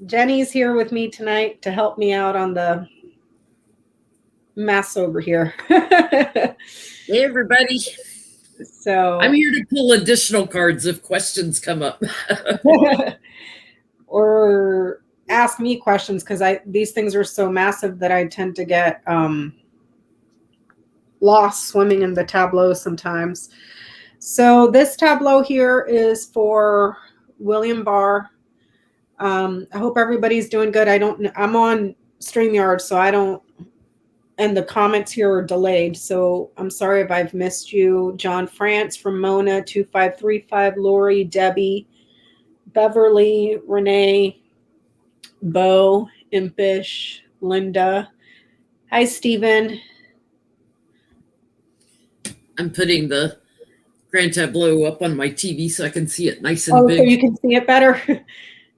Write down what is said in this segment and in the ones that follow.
Jenny's here with me tonight to help me out on the mess over here. Hey, everybody. So I'm here to pull additional cards if questions come up. or ask me questions, because these things are so massive that I tend to get lost swimming in the tableau sometimes. So this tableau here is for William Barr. I hope everybody's doing good. I'm on StreamYard, so I don't, and the comments here are delayed, so I'm sorry if I've missed you. John France from Mona 2535, Lori, Debbie, Beverly, Renee, Bo, Impish, Linda. Hi, Stephen. I'm putting the grand tableau up on my TV so I can see it nice and big. So you can see it better.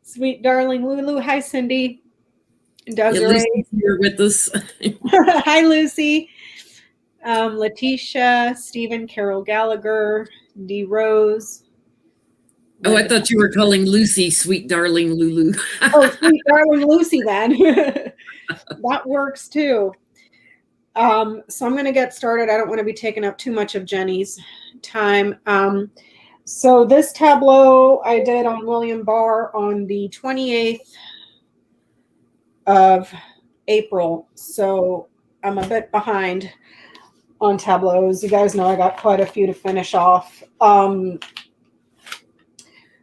Sweet darling Lulu. Hi, Cindy. Desiree. Lucy's here with us. Hi, Lucy. Letitia, Stephen, Carol Gallagher, D. Rose. Oh, I thought you were calling Lucy sweet darling Lulu. Oh, sweet darling Lucy then. That works too. So I'm going to get started. I don't want to be taking up too much of Jenny's time. So this tableau I did on William Barr on the 28th of April. So I'm a bit behind on tableaus. You guys know I got quite a few to finish off.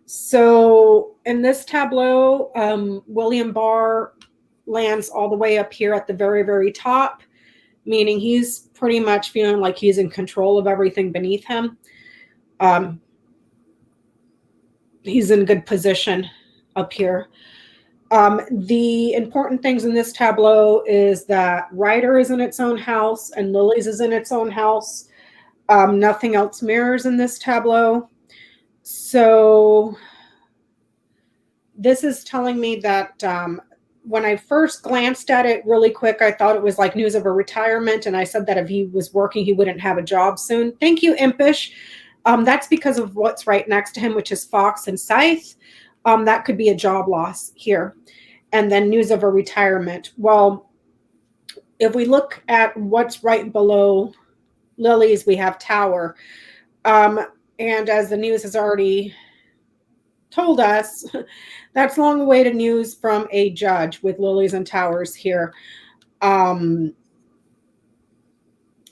So in this tableau, William Barr lands all the way up here at the very, very top, meaning he's pretty much feeling like he's in control of everything beneath him. He's in good position up here. The important things in this tableau is that Ryder is in its own house and Lily's is in its own house. Nothing else mirrors in this tableau. So this is telling me that when I first glanced at it really quick, I thought it was like news of a retirement. And I said that if he was working, he wouldn't have a job soon. Thank you, Impish. That's because of what's right next to him, which is Fox and Scythe. That could be a job loss here. And then news of a retirement. Well, if we look at what's right below Lily's, we have Tower. And as the news has already told us, that's long-awaited news from a judge with Lilies and Towers here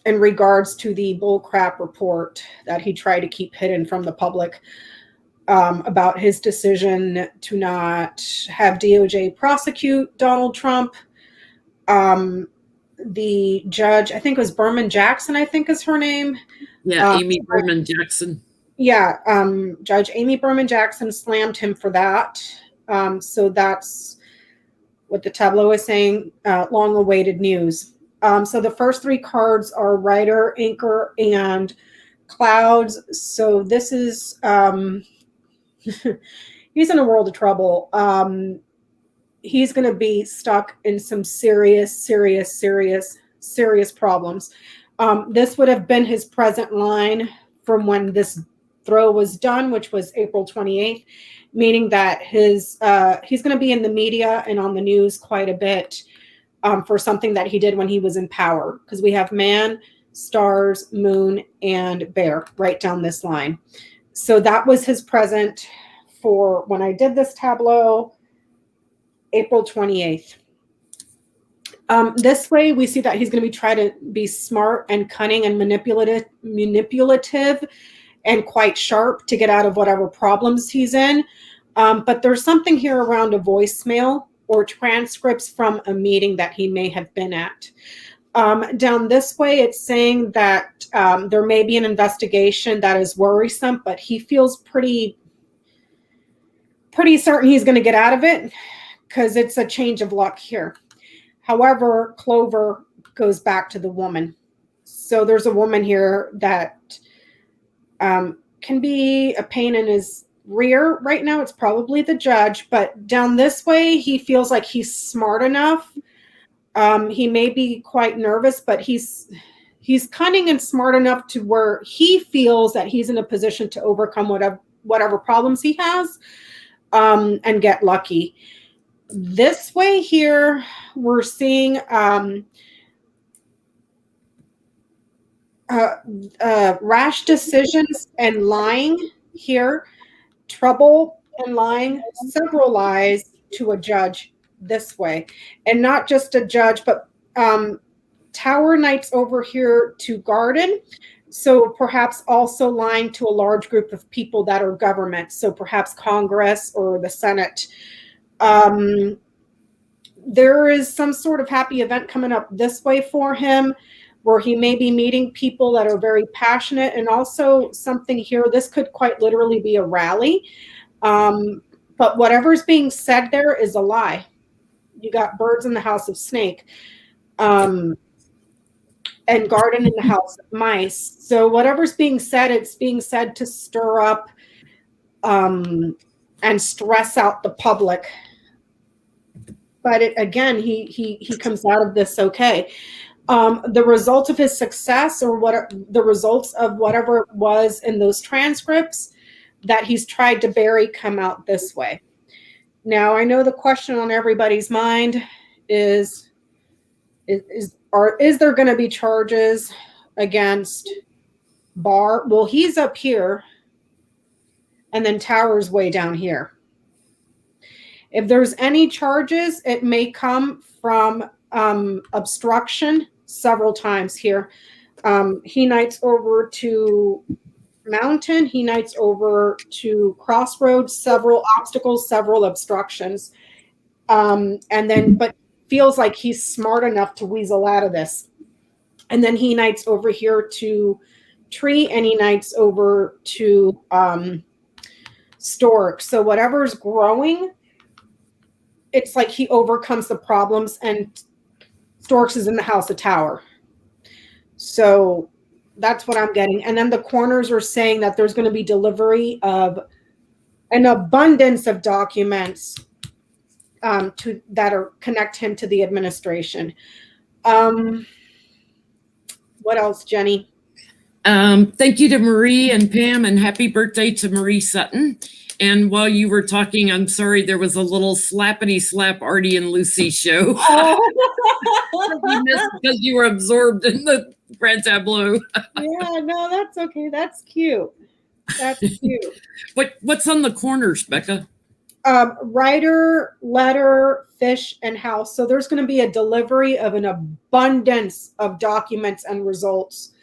in regards to the bullcrap report that he tried to keep hidden from the public about his decision to not have DOJ prosecute Donald Trump. The judge, I think it was Berman Jackson, I think is her name. Yeah, Amy Berman Jackson. Yeah, Judge Amy Berman Jackson slammed him for that. So that's what the tableau is saying, long-awaited news. So the first three cards are Rider, Anchor, and Clouds. So this is, he's in a world of trouble. He's going to be stuck in some serious problems. This would have been his present line from when this throw was done, which was April 28th, meaning that he's going to be in the media and on the news quite a bit for something that he did when he was in power, because we have Man, Stars, Moon, and Bear right down this line. So that was his present for when I did this tableau, April 28th. This way, we see that he's going to be trying to be smart and cunning and manipulative and quite sharp to get out of whatever problems he's in. But there's something here around a voicemail or transcripts from a meeting that he may have been at. Down this way, it's saying that there may be an investigation that is worrisome, but he feels pretty certain he's going to get out of it because it's a change of luck here. However, Clover goes back to the woman. So there's a woman here that can be a pain in his rear. Right now, it's probably the judge, but down this way, he feels like he's smart enough. He may be quite nervous, but he's cunning and smart enough to where he feels that he's in a position to overcome whatever problems he has and get lucky. This way here, we're seeing rash decisions and lying here, trouble and lying, several lies to a judge this way. And not just a judge, but Tower Knights over here to Garden. So perhaps also lying to a large group of people that are government. So perhaps Congress or the Senate. There is some sort of happy event coming up this way for him, where he may be meeting people that are very passionate, and also something here. This could quite literally be a rally. But whatever's being said there is a lie. You got birds in the house of snake. And garden in the house of mice. So whatever's being said, it's being said to stir up and stress out the public. But again, he comes out of this okay. The result of his success, or what the results of whatever it was in those transcripts that he's tried to bury, come out this way. Now, I know the question on everybody's mind is there going to be charges against Barr? Well, he's up here, and then Tower's way down here. If there's any charges, it may come from obstruction several times here. He knights over to Mountain. He knights over to Crossroads, several obstacles, several obstructions. And then, but feels like he's smart enough to weasel out of this. And then he knights over here to Tree, and he knights over to Stork. So whatever's growing, it's like he overcomes the problems, and Storks is in the house of Tower. So that's what I'm getting. And then the corners are saying that there's going to be delivery of an abundance of documents that are connect him to the administration. What else, Jenny? Thank you to Marie and Pam, and happy birthday to Marie Sutton. And while you were talking, I'm sorry, there was a little slappity slap Artie and Lucy show. Oh. You missed because you were absorbed in the grand tableau. Yeah, no, that's okay. That's cute. That's cute. What's on the corners, Becca? Writer, letter, fish, and house. So there's going to be a delivery of an abundance of documents and results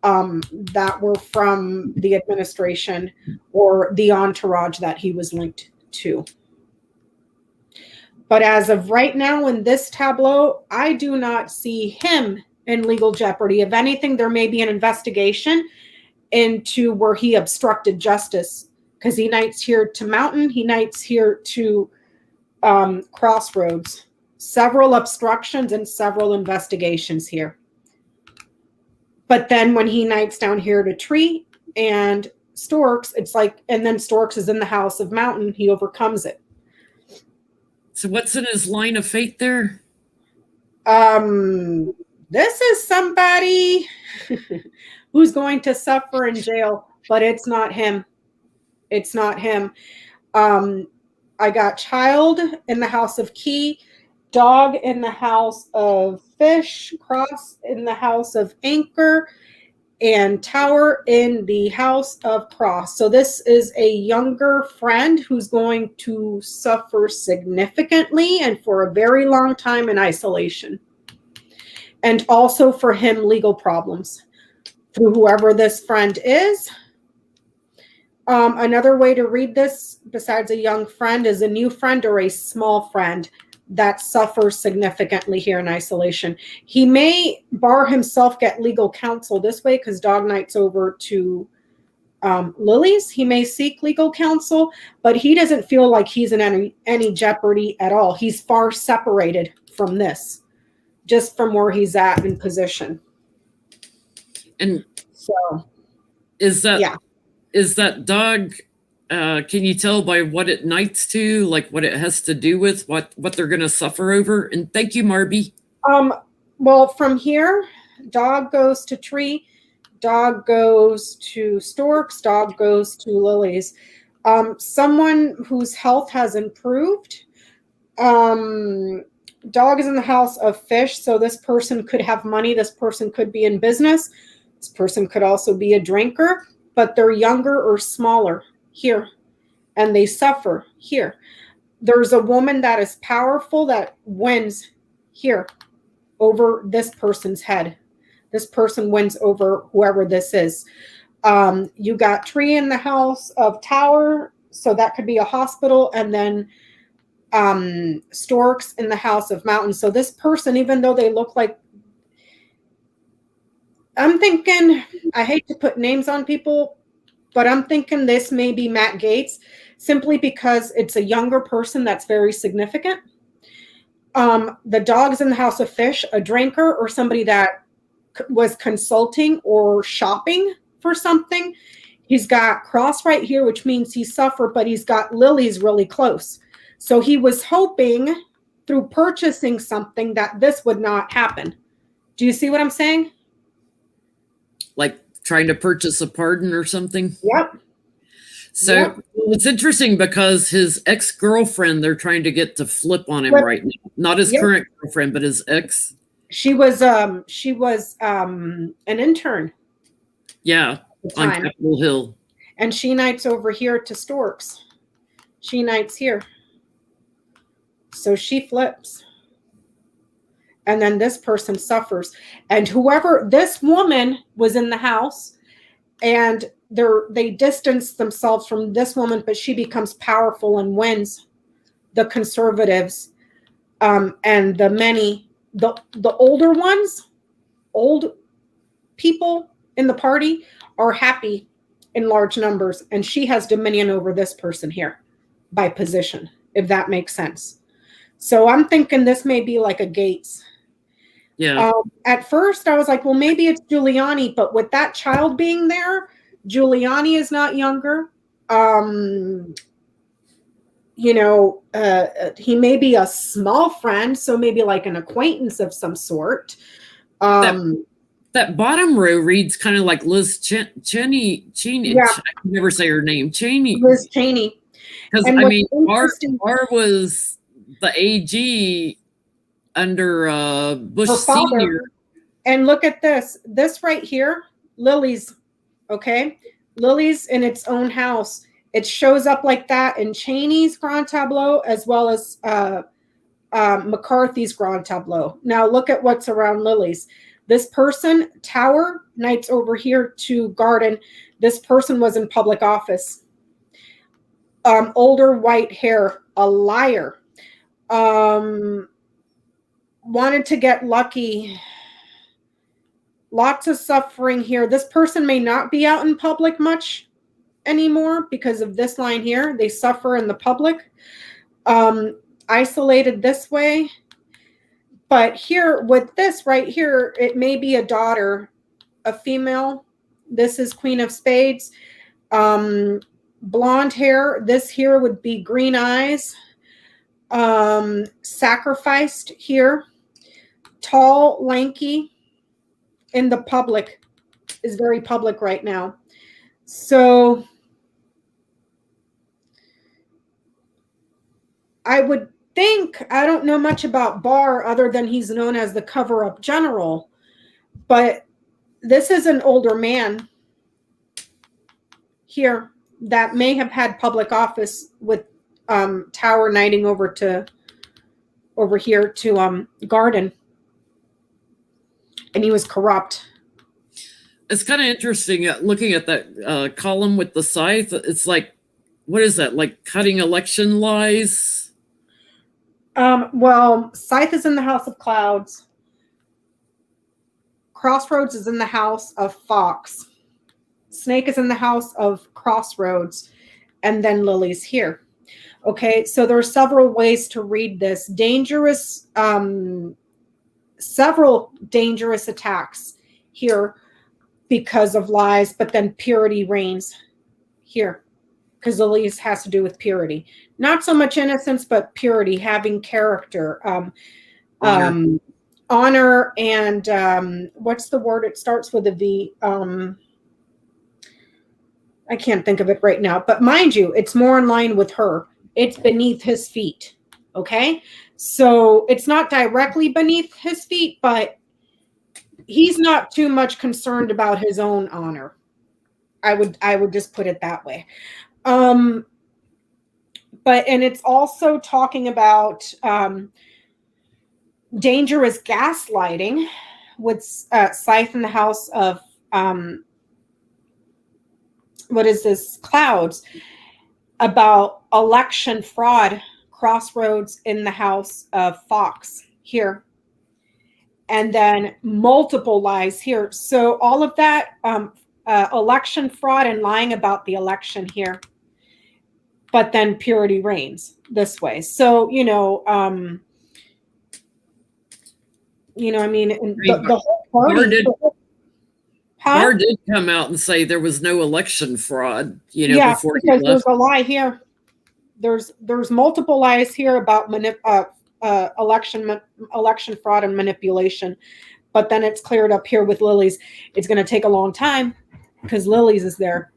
that were from the administration or the entourage that he was linked to. But as of right now in this tableau, I do not see him in legal jeopardy. If anything, there may be an investigation into where he obstructed justice, because he knights here to Mountain, he knights here to Crossroads. Several obstructions and several investigations here. But then when he knights down here to Tree and Storks, it's like, and then Storks is in the house of Mountain, he overcomes it. So what's in his line of fate there? This is somebody who's going to suffer in jail, but it's not him. It's not him. I got Child in the house of Key, Dog in the house of Fish, Cross in the house of Anchor, and Tower in the house of Cross. So this is a younger friend who's going to suffer significantly and for a very long time in isolation. And also for him, legal problems through whoever this friend is. Another way to read this, besides a young friend, is a new friend or a small friend that suffers significantly here in isolation. He may Barr himself get legal counsel this way, because Dog Knight's over to Lily's. He may seek legal counsel, but he doesn't feel like he's in any jeopardy at all. He's far separated from this, just from where he's at in position. And so is that dog, can you tell by what it knights to, like what it has to do with what they're going to suffer over? And thank you, Marby. Well, from here, Dog goes to Tree, Dog goes to Storks, Dog goes to Lily's. Someone whose health has improved, Dog is in the house of fish. So this person could have money. This person could be in business. This person could also be a drinker, but they're younger or smaller here, and they suffer here. There's a woman that is powerful that wins here over this person's head. This person wins over whoever this is. You got tree in the house of tower, so that could be a hospital, and then storks in the house of mountain. So this person, even though they look like, I'm thinking, I hate to put names on people, but I'm thinking this may be Matt Gaetz, simply because it's a younger person that's very significant. The dog's in the house of fish, a drinker or somebody that was consulting or shopping for something. He's got cross right here, which means he suffered, but he's got lilies really close. So he was hoping through purchasing something that this would not happen. Do you see what I'm saying? Like trying to purchase a pardon or something? Yep. So yep. It's interesting because his ex-girlfriend, they're trying to get to flip on him right now. Not his current girlfriend, but his ex. She was an intern. Yeah, on Capitol Hill. And she nights over here to storks. She nights here. So she flips. And then this person suffers. And whoever, this woman was in the house, and they distance themselves from this woman, but she becomes powerful and wins the conservatives. And the older ones, old people in the party are happy in large numbers. And she has dominion over this person here by position, if that makes sense. So I'm thinking this may be like a Gaetz. Yeah. At first I was like, well, maybe it's Giuliani, but with that child being there, Giuliani is not younger. He may be a small friend, so maybe like an acquaintance of some sort. That bottom row reads kind of like Liz Cheney. Yeah. I can never say her name. Cheney. Liz Cheney. Because I mean, Barr was the AG under Bush Sr. And look at this. This right here, Lily's, okay? Lily's in its own house. It shows up like that in Cheney's Grand Tableau as well as McCarthy's Grand Tableau. Now look at what's around Lily's. This person, Tower, nights over here to Garden. This person was in public office. Older white hair, a liar. Wanted to get lucky. Lots of suffering here. This person may not be out in public much anymore because of this line here. They suffer in the public. Isolated this way. But here with this right here, it may be a daughter, a female. This is Queen of Spades. Blonde hair. This here would be green eyes. Sacrificed here. Tall, lanky. In the public. Is very public right now. So I would think, I don't know much about Barr other than he's known as the cover-up general, but this is an older man here that may have had public office with Tower knighting over here to Garden, and he was corrupt. It's kind of interesting looking at that column with the scythe. It's like, what is that? Like cutting election lies? Well, Scythe is in the House of Clouds. Crossroads is in the House of Fox. Snake is in the House of Crossroads. And then Lily's here. Okay, so there are several ways to read this. Several dangerous attacks here because of lies, but then purity reigns here. Because Lily's has to do with purity. Not so much innocence, but purity, having character, honor, and what's the word? It starts with a V. I can't think of it right now. But mind you, it's more in line with her. It's beneath his feet. Okay. So it's not directly beneath his feet, but he's not too much concerned about his own honor. I would just put it that way. And it's also talking about dangerous gaslighting with Scythe in the house of what is this? Clouds, about election fraud, Crossroads in the house of Fox here. And then multiple lies here. So all of that, election fraud and lying about the election here. But then purity reigns this way. So, I mean, the whole party. Barr did come out and say there was no election fraud, before he because left. There's a lie here. There's multiple lies here about election fraud and manipulation, but then it's cleared up here with Lily's. It's going to take a long time because Lily's is there.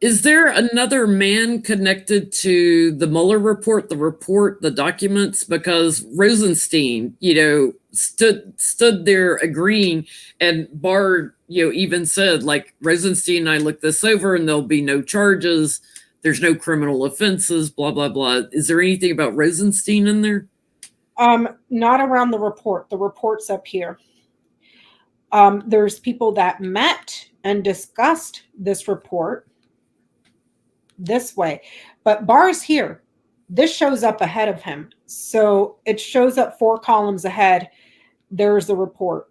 Is there another man connected to the Mueller report, the documents? Because Rosenstein, stood there agreeing, and Barr, even said, like, Rosenstein and I looked this over and there'll be no charges. There's no criminal offenses, blah, blah, blah. Is there anything about Rosenstein in there? Not around the report. The report's up here. There's people that met and discussed this report this way, but Barr's here. This shows up ahead of him. So it shows up 4 columns ahead. There's the report.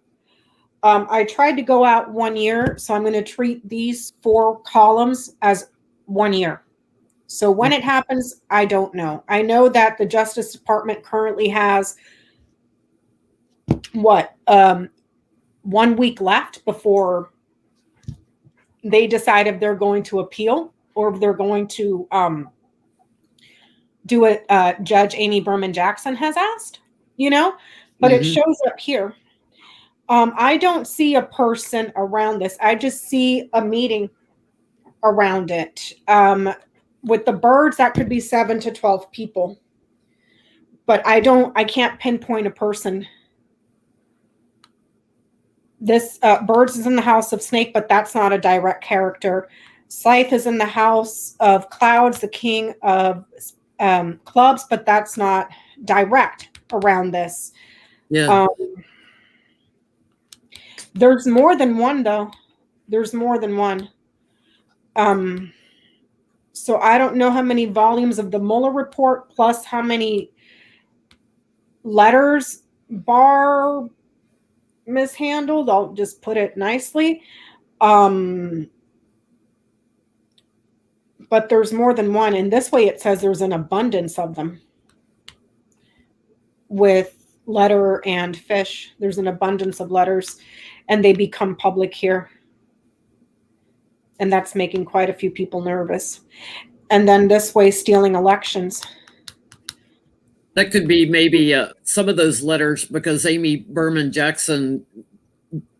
I tried to go out 1 year, so I'm going to treat these 4 columns as 1 year. So when it happens, I don't know. I know that the Justice Department currently has 1 week left before they decide if they're going to appeal or if they're going to do what Judge Amy Berman Jackson has asked, but it shows up here. I don't see a person around this. I just see a meeting around it. With the birds, that could be 7 to 12 people, but I can't pinpoint a person. This birds is in the house of Snake, but that's not a direct character. Scythe is in the house of Clouds, the king of clubs, but that's not direct around this. Yeah. There's more than one, though. There's more than one. So I don't know how many volumes of the Mueller report plus how many letters Barr mishandled. I'll just put it nicely. But there's more than one. And this way it says there's an abundance of them. With letter and fish, there's an abundance of letters, and they become public here. And that's making quite a few people nervous. And then this way, stealing elections. That could be maybe some of those letters, because Amy Berman Jackson,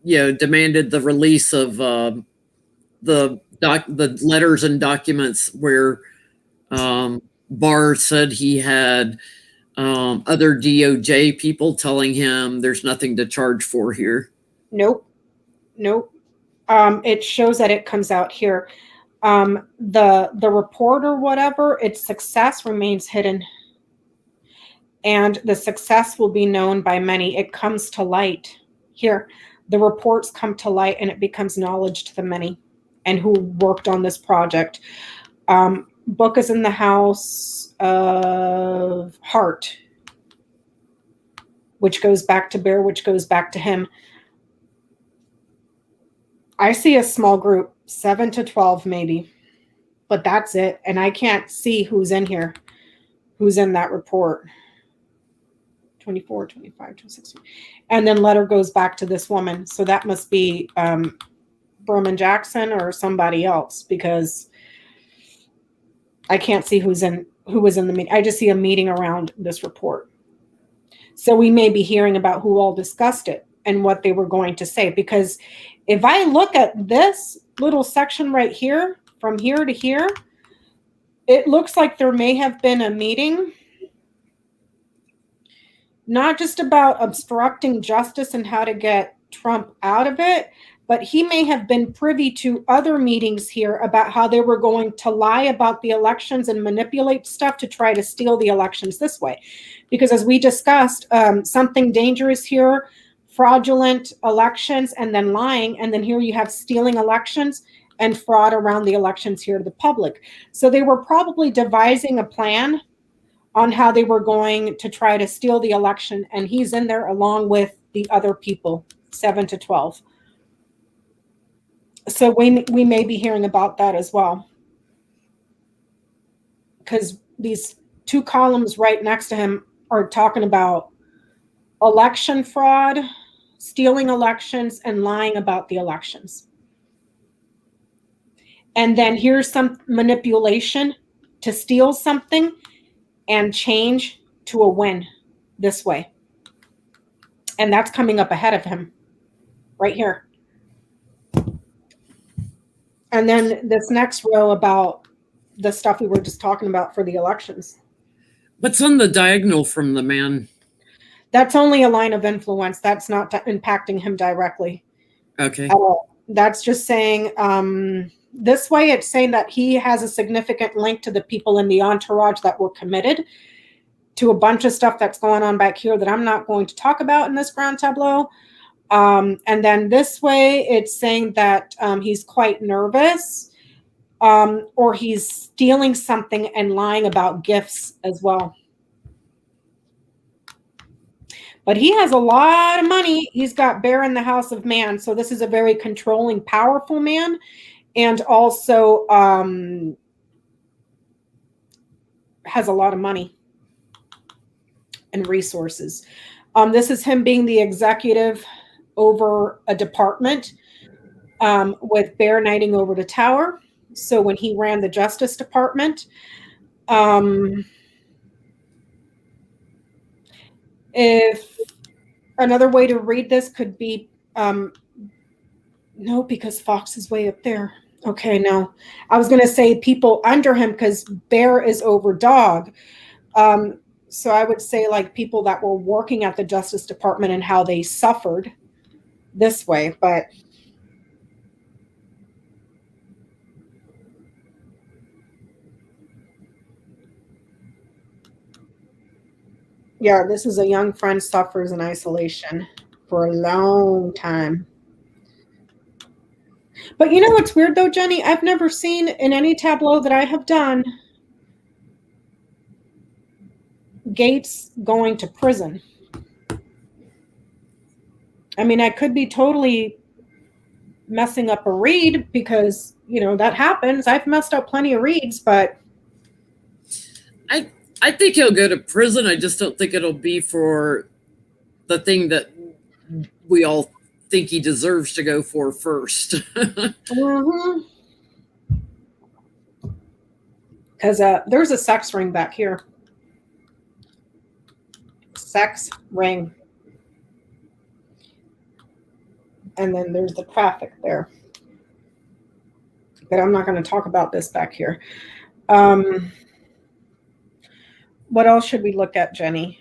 demanded the release of the letters and documents where Barr said he had other DOJ people telling him there's nothing to charge for here. Nope. It shows that it comes out here. The report or whatever, its success remains hidden. And the success will be known by many. It comes to light here. The reports come to light and it becomes knowledge to the many and who worked on this project. Book is in the house of Heart, which goes back to Bear, which goes back to him. I see a small group, 7 to 12 maybe, but that's it. And I can't see who's in here, who's in that report. 24, 25, 26. And then letter goes back to this woman. So that must be Berman Jackson or somebody else, because I can't see who was in the meeting. I just see a meeting around this report. So we may be hearing about who all discussed it and what they were going to say. Because if I look at this little section right here, from here to here, It looks like there may have been a meeting, not just about obstructing justice and how to get Trump out of it, but he may have been privy to other meetings here about how they were going to lie about the elections and manipulate stuff to try to steal the elections this way. Because as we discussed, something dangerous here, fraudulent elections and then lying, and then here you have stealing elections and fraud around the elections here to the public. So they were probably devising a plan on how they were going to try to steal the election, and he's in there along with the other people, 7 to 12. So we may be hearing about that as well, because these two columns right next to him are talking about election fraud, stealing elections, and lying about the elections. And then here's some manipulation to steal something and change to a win this way. And that's coming up ahead of him right here. And then this next row about the stuff we were just talking about for the elections. What's on the diagonal from the man? That's only a line of influence. That's not impacting him directly. Okay. That's just saying, this way it's saying that he has a significant link to the people in the entourage that were committed to a bunch of stuff that's going on back here that I'm not going to talk about in this grand tableau. And then this way it's saying that he's quite nervous, or he's stealing something and lying about gifts as well. But he has a lot of money. He's got Bear in the House of Man. So this is a very controlling, powerful man. And also has a lot of money and resources. This is him being the executive over a department, with Bear knighting over the tower. So when he ran the Justice Department, if another way to read this could be, no, because Fox is way up there. Okay, no. I was going to say people under him because Bear is over Dog. So I would say like people that were working at the Justice Department and how they suffered this way. But yeah, this is a young friend suffers in isolation for a long time. But you know what's weird though, Jenny? I've never seen in any tableau that I have done Gates going to prison. I mean, I could be totally messing up a read because, you know, that happens. I've messed up plenty of reads, but I think he'll go to prison. I just don't think it'll be for the thing that we all think he deserves to go for first. Because there's a sex ring back here. Sex ring. And then there's the traffic there. But I'm not going to talk about this back here. What else should we look at, Jenny?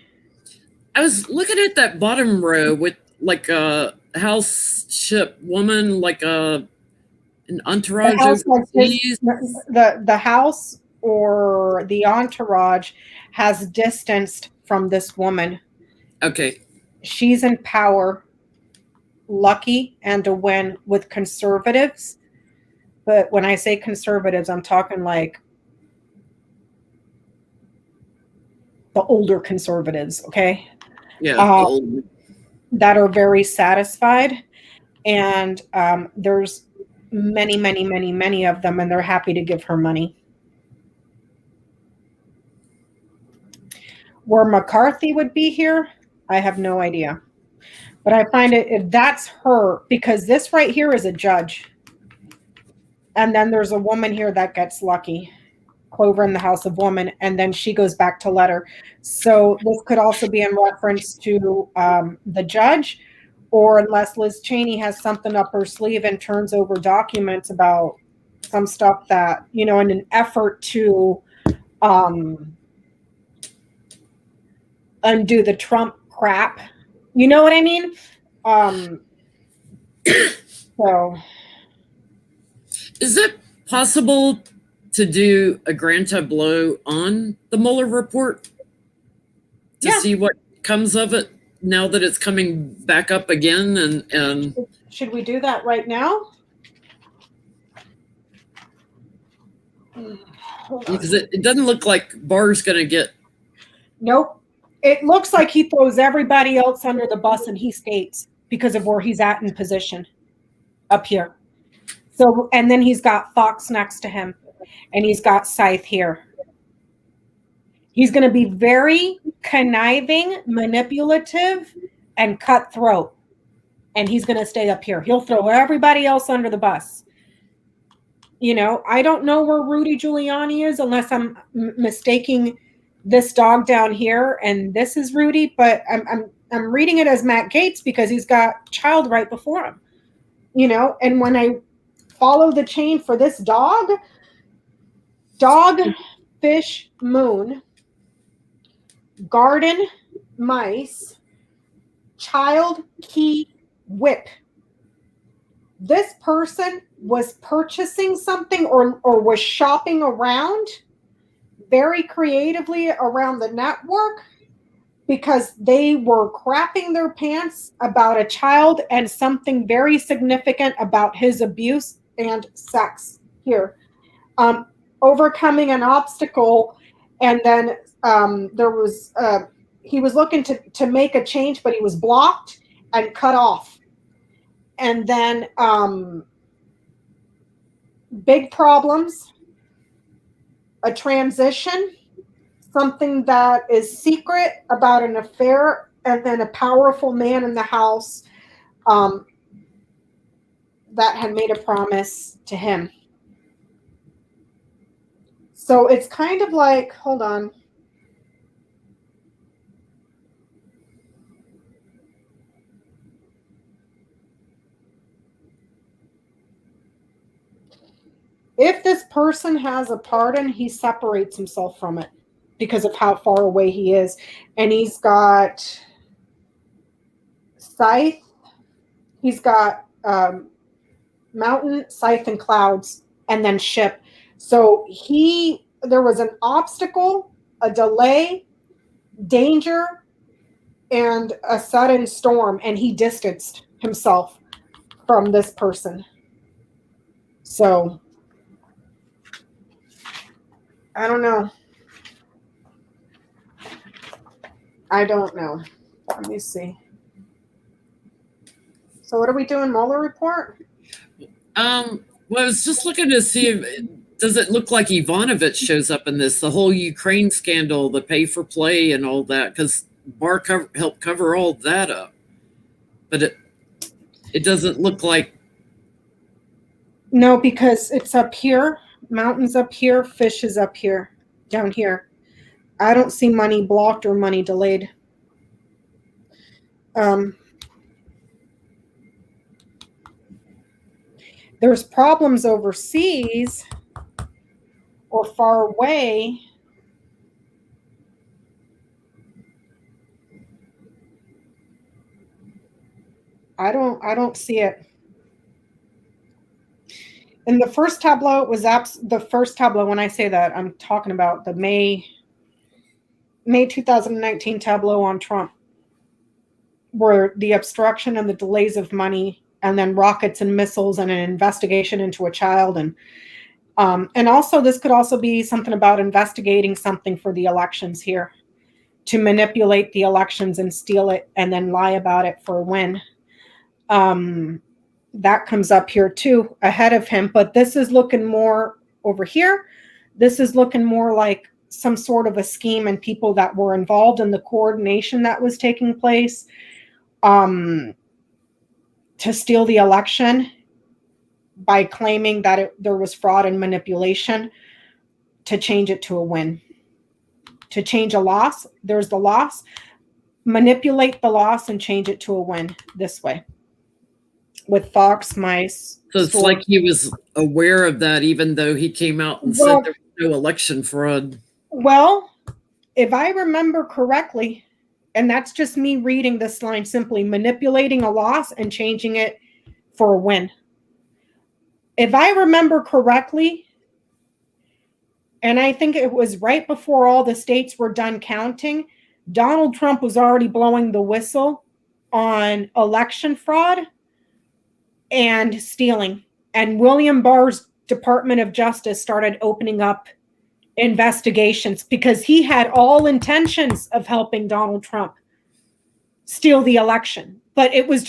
I was looking at that bottom row with like a house ship woman, like an entourage. The house or the entourage has distanced from this woman. Okay. She's in power, lucky, and a win with conservatives. But when I say conservatives, I'm talking like the older conservatives, okay? Yeah. That are very satisfied. And there's many of them, and they're happy to give her money. Where McCarthy would be here, I have no idea. But I find it, if that's her, because this right here is a judge. And then there's a woman here that gets lucky. Clover in the House of Woman, and then she goes back to letter. So this could also be in reference to the judge, or unless Liz Cheney has something up her sleeve and turns over documents about some stuff that, you know, in an effort to undo the Trump crap. You know what I mean? So is it possible to do a grand tableau on the Mueller report to see what comes of it now that it's coming back up again? And should we do that right now? Because it doesn't look like Barr's going to get. Nope. It looks like he throws everybody else under the bus and he skates because of where he's at in position up here. So, and then he's got Fox next to him and he's got Scythe here. He's going to be very conniving, manipulative, and cutthroat. And he's going to stay up here. He'll throw everybody else under the bus. You know, I don't know where Rudy Giuliani is unless I'm mistaking this dog down here and this is Rudy, but I'm reading it as Matt Gaetz because he's got child right before him. You know, and when I follow the chain for this dog, fish, moon, garden, mice, child, key, whip. This person was purchasing something or was shopping around very creatively around the network because they were crapping their pants about a child and something very significant about his abuse and sex here. Overcoming an obstacle, and then there was he was looking to make a change, but he was blocked and cut off. And then big problems, a transition, something that is secret about an affair, and then a powerful man in the house that had made a promise to him. So it's kind of like, hold on. If this person has a pardon, he separates himself from it because of how far away he is. And he's got Scythe. He's got Mountain, Scythe, and Clouds, and then Ship. So there was an obstacle, a delay, danger, and a sudden storm, and he distanced himself from this person. So I don't know. I don't know. Let me see. So what are we doing, Mueller report? Well, I was just looking to see if, does it look like Ivanovich shows up in this, the whole Ukraine scandal, the pay for play and all that, because Barr helped cover all that up. But it doesn't look like. No, because it's up here. Mountains up here, fish is up here, down here. I don't see money blocked or money delayed. There's problems overseas or far away. I don't see it. In the first tableau, it was the first tableau. When I say that, I'm talking about the May 2019 tableau on Trump, where the obstruction and the delays of money, and then rockets and missiles, and an investigation into a child, and also this could also be something about investigating something for the elections here, to manipulate the elections and steal it, and then lie about it for a win. That comes up here too, ahead of him. But this is looking more over here. This is looking more like some sort of a scheme and people that were involved in the coordination that was taking place to steal the election by claiming that there was fraud and manipulation to change it to a win. To change a loss, there's the loss. Manipulate the loss and change it to a win this way. With Fox, mice. So it's like he was aware of that, even though he came out and said there was no election fraud. Well, if I remember correctly, and that's just me reading this line simply, manipulating a loss and changing it for a win. If I remember correctly, and I think it was right before all the states were done counting, Donald Trump was already blowing the whistle on election fraud and stealing. And William Barr's Department of Justice started opening up investigations because he had all intentions of helping Donald Trump steal the election. But it was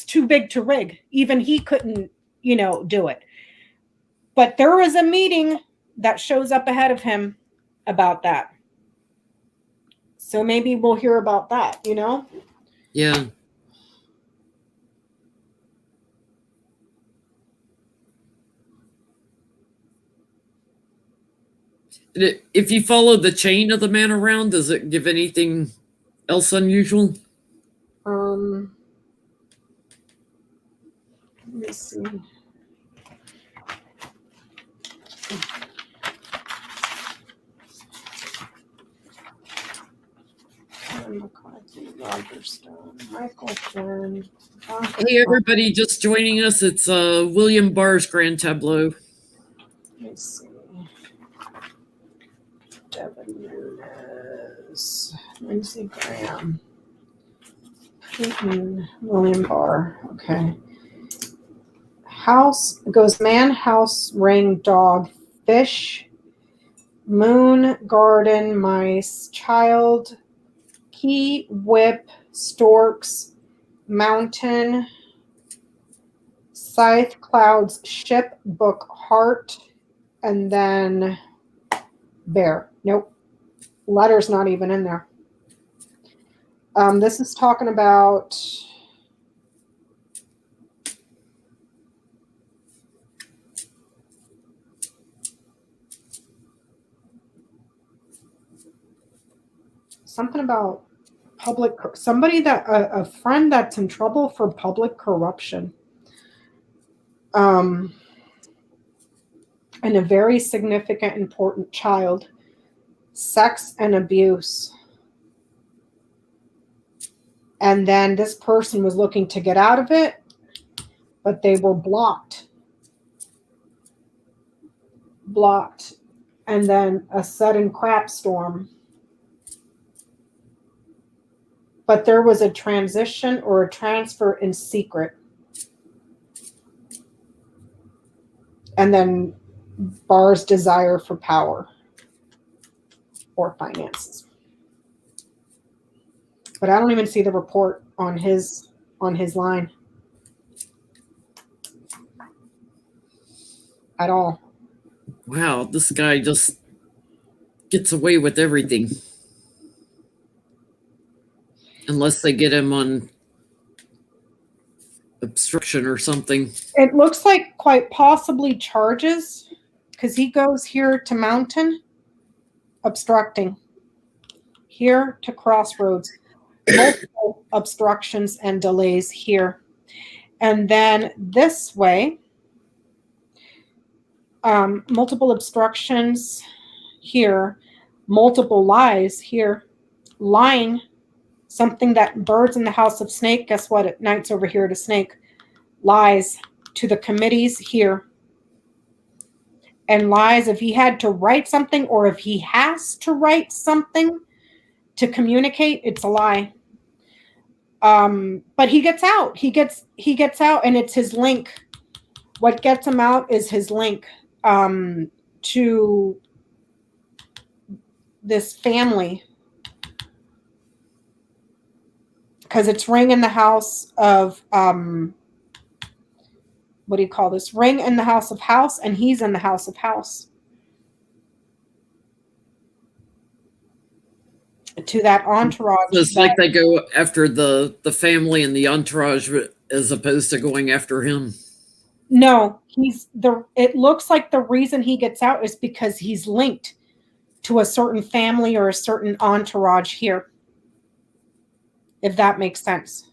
too big to rig. Even he couldn't, do it. But there was a meeting that shows up ahead of him about that. So maybe we'll hear about that, Yeah. If you follow the chain of the man around, does it give anything else unusual? Let me see. Hey, everybody just joining us. It's William Barr's Grand Tableau. Let me see. Devin Nunes, Lindsey Graham, Putin, William Barr. Okay. House goes man, house, ring, dog, fish, moon, garden, mice, child, key, whip, storks, mountain, scythe, clouds, ship, book, heart, and then bear. Nope. Letter's not even in there. This is talking about something about a friend that's in trouble for public corruption. And a very significant, important child. Sex and abuse. And then this person was looking to get out of it, but they were blocked. And then a sudden crap storm. But there was a transition or a transfer in secret. And then Barr's desire for power or finances. But I don't even see the report on his line at all. Wow, this guy just gets away with everything. Unless they get him on obstruction or something. It looks like quite possibly charges, because he goes here to mountain, obstructing. Here to crossroads. Multiple obstructions and delays here. And then this way, multiple obstructions here, multiple lies here, lying, something that birds in the house of snake, guess what? At night's over here to snake, lies to the committees here. And lies if he had to write something or if he has to write something to communicate, it's a lie. But he gets out. He gets out, and it's his link. What gets him out is his link to this family, because it's ring in the house of what do you call this? Ring in the house of house, and he's in the house of house. To that entourage. So it's like they go after the family and the entourage as opposed to going after him. No, it looks like the reason he gets out is because he's linked to a certain family or a certain entourage here. If that makes sense.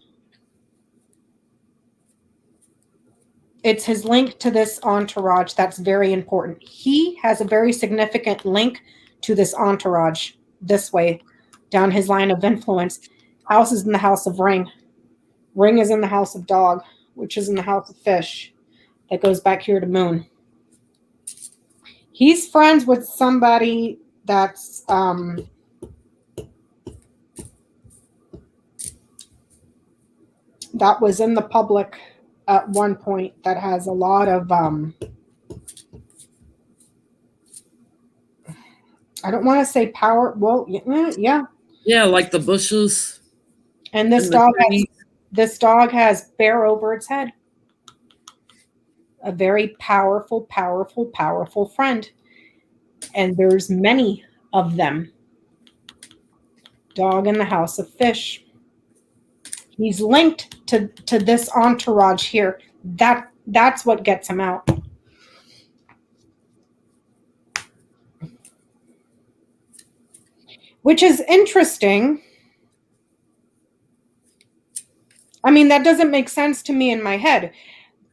It's his link to this entourage that's very important. He has a very significant link to this entourage this way, down his line of influence. House is in the house of ring. Ring is in the house of dog, which is in the house of fish. That goes back here to moon. He's friends with somebody that's that was in the public at one point that has a lot of I don't want to say power. Well, yeah. Yeah, like the bushes. And this dog has bear over its head. A very powerful, powerful, powerful friend. And there's many of them. Dog in the house of fish. He's linked to this entourage here. That's what gets him out. Which is interesting. I mean, that doesn't make sense to me in my head.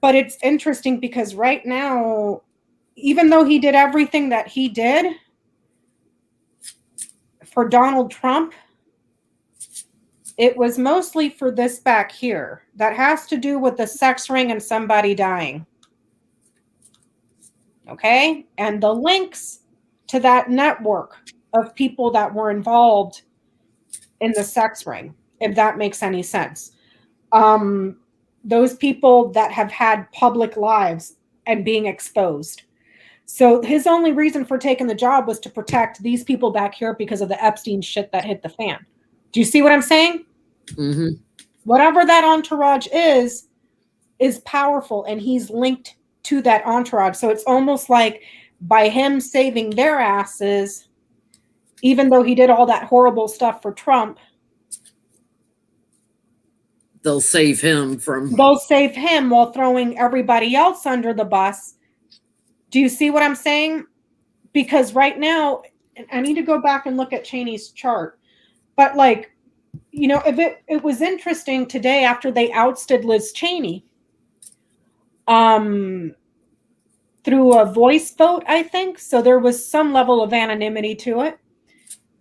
But it's interesting because right now, even though he did everything that he did for Donald Trump, it was mostly for this back here. That has to do with the sex ring and somebody dying. Okay? And the links to that network of people that were involved in the sex ring, if that makes any sense. Those people that have had public lives and being exposed. So his only reason for taking the job was to protect these people back here because of the Epstein shit that hit the fan. Do you see what I'm saying? Mm-hmm. Whatever that entourage is powerful, and he's linked to that entourage. So it's almost like by him saving their asses, even though he did all that horrible stuff for Trump, they'll save him while throwing everybody else under the bus. Do you see what I'm saying? Because right now, I need to go back and look at Cheney's chart. But like, you know, if it was interesting today after they ousted Liz Cheney, through a voice vote, I think. So there was some level of anonymity to it.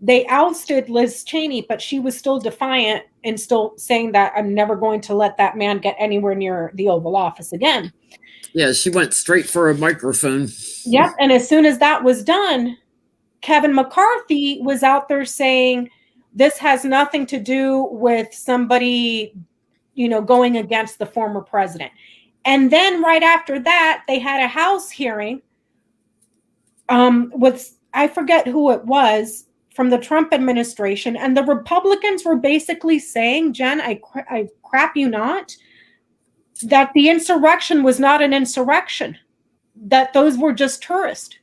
They ousted Liz Cheney, but she was still defiant and still saying that I'm never going to let that man get anywhere near the Oval Office again. Yeah, she went straight for a microphone. Yep. And as soon as that was done, Kevin McCarthy was out there saying this has nothing to do with somebody, you know, going against the former president. And then right after that, they had a House hearing with, I forget who it was, from the Trump administration. And the Republicans were basically saying, Jen, I crap you not, that the insurrection was not an insurrection, that those were just tourists.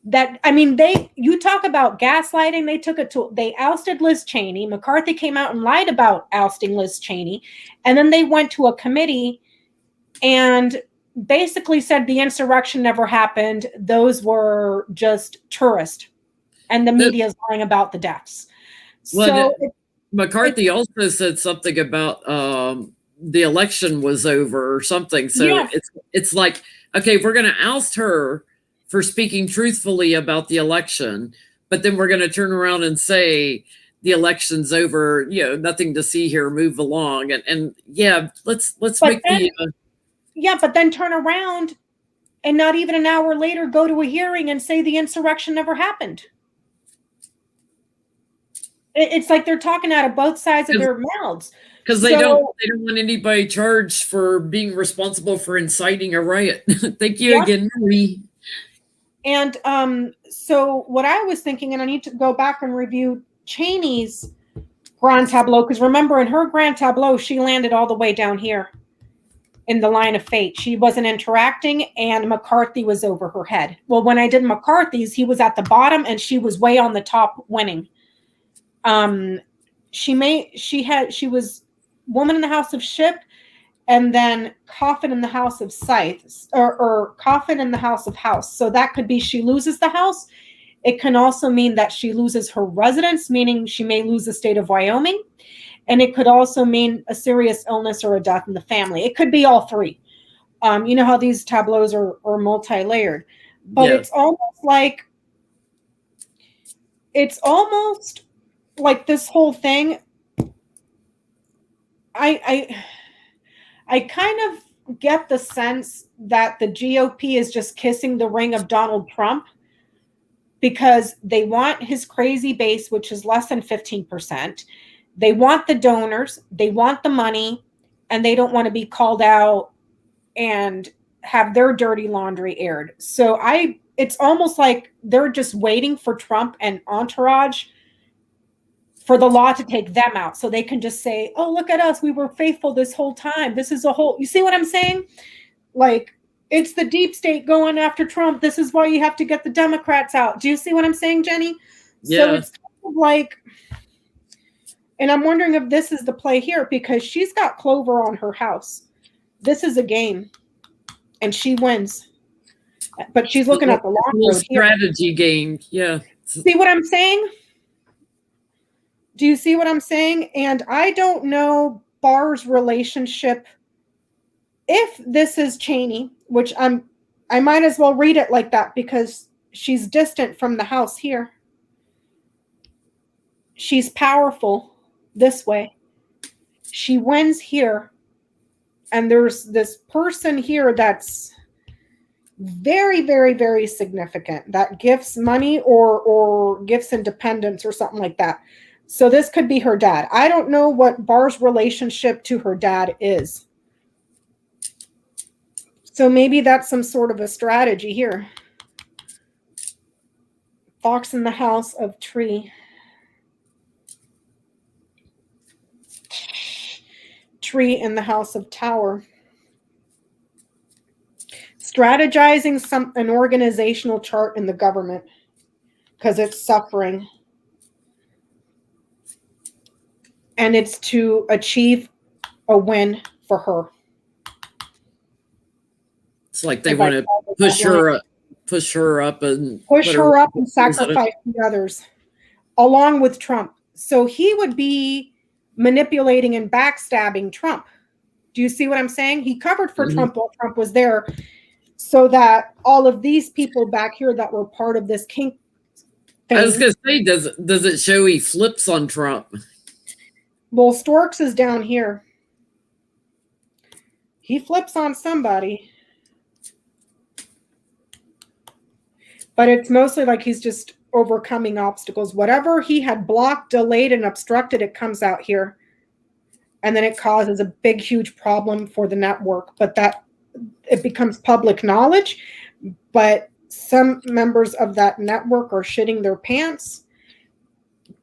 That, I mean, you talk about gaslighting, they ousted Liz Cheney. McCarthy came out and lied about ousting Liz Cheney. And then they went to a committee and basically said the insurrection never happened. Those were just tourists. And the media is lying about the deaths. Well, so McCarthy also said something about the election was over or something. So yes. It's like, okay, we're going to oust her for speaking truthfully about the election, but then we're going to turn around and say the election's over, you know, nothing to see here, move along. And yeah, let's make but then turn around and not even an hour later go to a hearing and say the insurrection never happened. It's like they're talking out of both sides of their mouths. Because they don't want anybody charged for being responsible for inciting a riot. Thank you again, Marie. And so what I was thinking, and I need to go back and review Cheney's grand tableau, because remember in her grand tableau, she landed all the way down here in the line of fate. She wasn't interacting and McCarthy was over her head. Well, when I did McCarthy's, he was at the bottom and she was way on the top winning. She was Woman in the House of Ship, and then Coffin in the House of Scythe, or Coffin in the House of House. So that could be she loses the house. It can also mean that she loses her residence, meaning she may lose the state of Wyoming. And it could also mean a serious illness or a death in the family. It could be all three. You know how these tableaus are multi-layered. But It's almost like it's almost like this whole thing. I kind of get the sense that the GOP is just kissing the ring of Donald Trump because they want his crazy base, which is less than 15%. They want the donors, they want the money, and they don't want to be called out and have their dirty laundry aired. So it's almost like they're just waiting for Trump and entourage for the law to take them out so they can just say, oh, look at us, we were faithful this whole time. This is you see what I'm saying? Like, it's the deep state going after Trump. This is why you have to get the Democrats out. Do you see what I'm saying, Jenny? Yeah. So it's kind of like, and I'm wondering if this is the play here, because she's got Clover on her house. This is a game, and she wins. But she's looking at the long road here. Strategy game, yeah. See what I'm saying? Do you see what I'm saying? And I don't know Barr's relationship. If this is Cheney, which I might as well read it like that because she's distant from the house here. She's powerful this way. She wins here. And there's this person here that's very, very, very significant that gifts money or gifts independence or something like that. So this could be her dad. I don't know what Barr's relationship to her dad is. So maybe that's some sort of a strategy here. Fox in the house of tree. Tree in the house of tower. Strategizing an organizational chart in the government because it's suffering. And it's to achieve a win for her. It's like they want to push her up and sacrifice the others along with Trump. So he would be manipulating and backstabbing Trump. Do you see what I'm saying? He covered for Trump while Trump was there so that all of these people back here that were part of this kink thing. I was going to say, does it show he flips on Trump? Well, Storks is down here. He flips on somebody. But it's mostly like he's just overcoming obstacles. Whatever he had blocked, delayed, and obstructed, it comes out here. And then it causes a big, huge problem for the network. But it becomes public knowledge. But some members of that network are shitting their pants.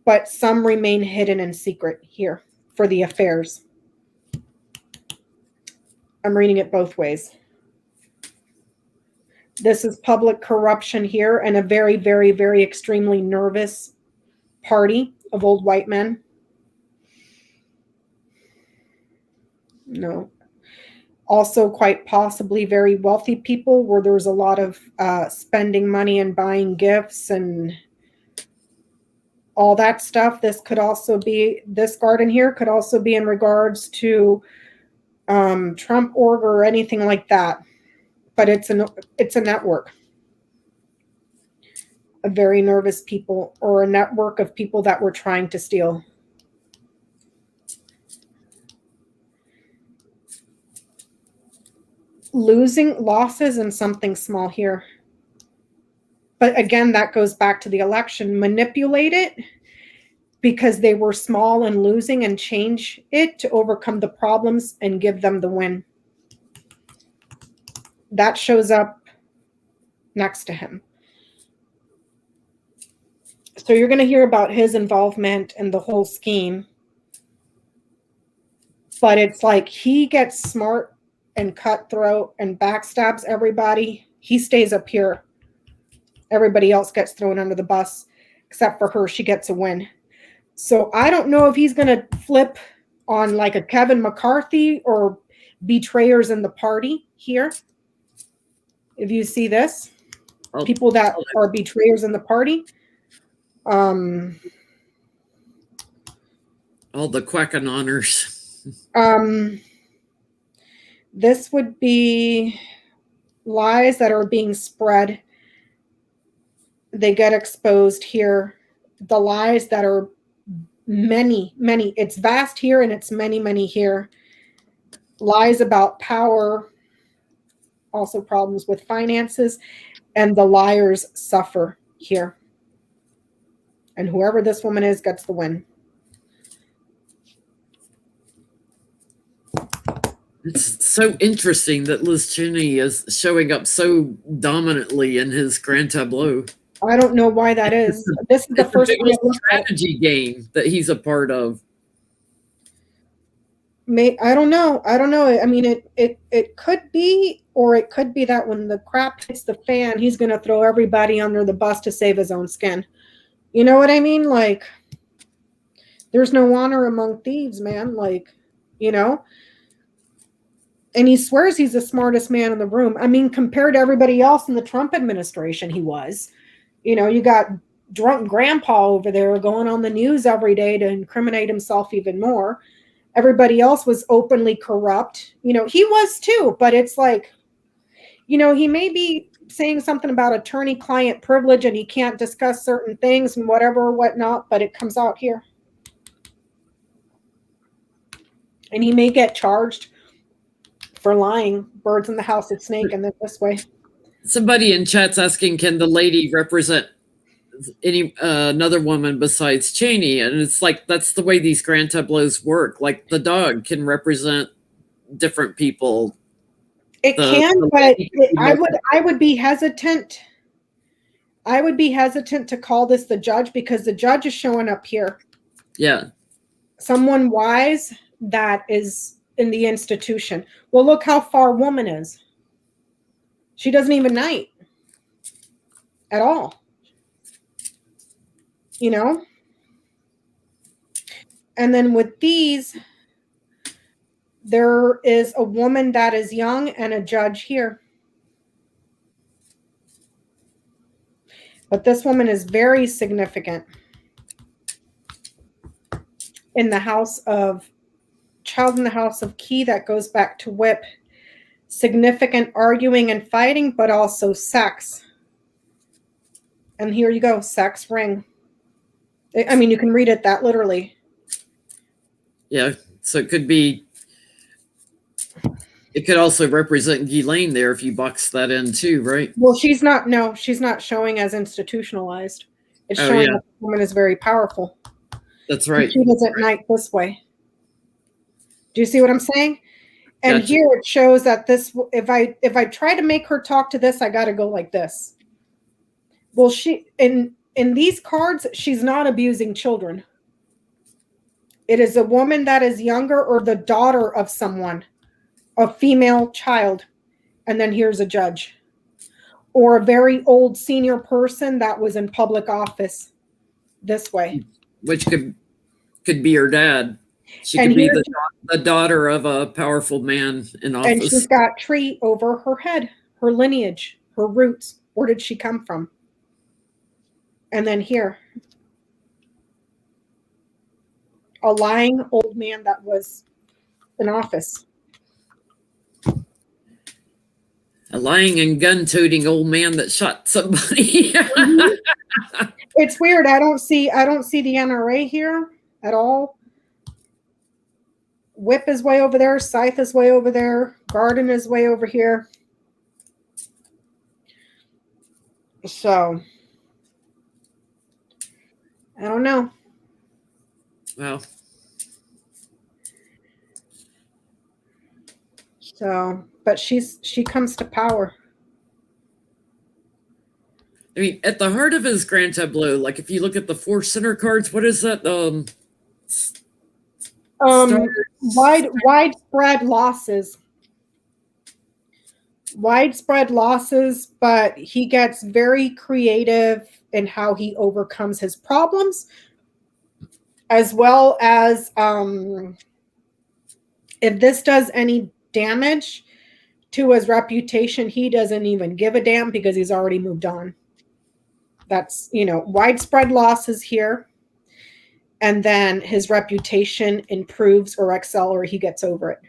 But some remain hidden in secret here for the affairs. I'm reading it both ways. This is public corruption here and a very, very, very extremely nervous party of old white men. No. Also quite possibly very wealthy people where there's a lot of spending money and buying gifts and all that stuff. This could also be, this garden here could also be in regards to Trump org or anything like that. But it's a network. A very nervous people or a network of people that were trying to steal. Losses in something small here. But again, that goes back to the election. Manipulate it because they were small and losing and change it to overcome the problems and give them the win. That shows up next to him. So you're going to hear about his involvement in the whole scheme. But it's like he gets smart and cutthroat and backstabs everybody. He stays up here. Everybody else gets thrown under the bus, except for her. She gets a win. So I don't know if he's going to flip on like a Kevin McCarthy or betrayers in the party here. If you see this, people that are betrayers in the party. All the Quackanoners. This would be lies that are being spread. They get exposed here. the lies that are many, many. It's vast here and it's many, many here. Lies about power, also problems with finances, and the liars suffer here. And whoever this woman is gets the win. It's so interesting that Liz Cheney is showing up so dominantly in his grand tableau. I don't know why that is. This is the first strategy game that he's a part of. I don't know. I mean, it could be, or it could be that when the crap hits the fan, he's going to throw everybody under the bus to save his own skin. You know what I mean? Like, there's no honor among thieves, man. Like, you know? And he swears he's the smartest man in the room. I mean, compared to everybody else in the Trump administration, he was. You know, you got drunk grandpa over there going on the news every day to incriminate himself even more. Everybody else was openly corrupt. You know, he was too, but it's like, you know, he may be saying something about attorney-client privilege and he can't discuss certain things and whatever or whatnot, but it comes out here. And he may get charged for lying. Birds in the house of snake, and then this way. Somebody in chat's asking, can the lady represent any another woman besides Cheney? And it's like, that's the way these grand tableaus work. Like the dog can represent different people. It can, but I would be hesitant. I would be hesitant to call this the judge, because the judge is showing up here. Yeah. Someone wise that is in the institution. Well, look how far woman is. She doesn't even knight at all. You know? And then with these, there is a woman that is young and a judge here. But this woman is very significant in the house of child in the house of key that goes back to whip. Significant arguing and fighting, but also sex. And here you go, sex ring. I mean, you can read it that literally. Yeah, so it could be, it could also represent Ghislaine there if you box that in too, right? Well, she's not showing as institutionalized. It's showing that the woman is very powerful. That's right. She doesn't knight this way. Do you see what I'm saying? And gotcha. Here it shows that this, if I try to make her talk to this, I got to go like this. Well, she, in these cards, she's not abusing children. It is a woman that is younger or the daughter of someone, a female child. And then here's a judge or a very old senior person that was in public office this way. Which could be her dad. She could be the daughter of a powerful man in office. And she's got tree over her head, her lineage, her roots. Where did she come from? And then here, a lying old man that was in office. A lying and gun-toting old man that shot somebody. Mm-hmm. It's weird. I don't see the NRA here at all. Whip is way over there. Scythe is way over there. Garden is way over here. So, I don't know. Well. So, but she comes to power. I mean, at the heart of his grand tableau, like if you look at the 4 center cards, what is that? Widespread losses. Widespread losses, but he gets very creative in how he overcomes his problems, as well as if this does any damage to his reputation, he doesn't even give a damn because he's already moved on. That's, you know, widespread losses here. And then his reputation improves or excel, or he gets over it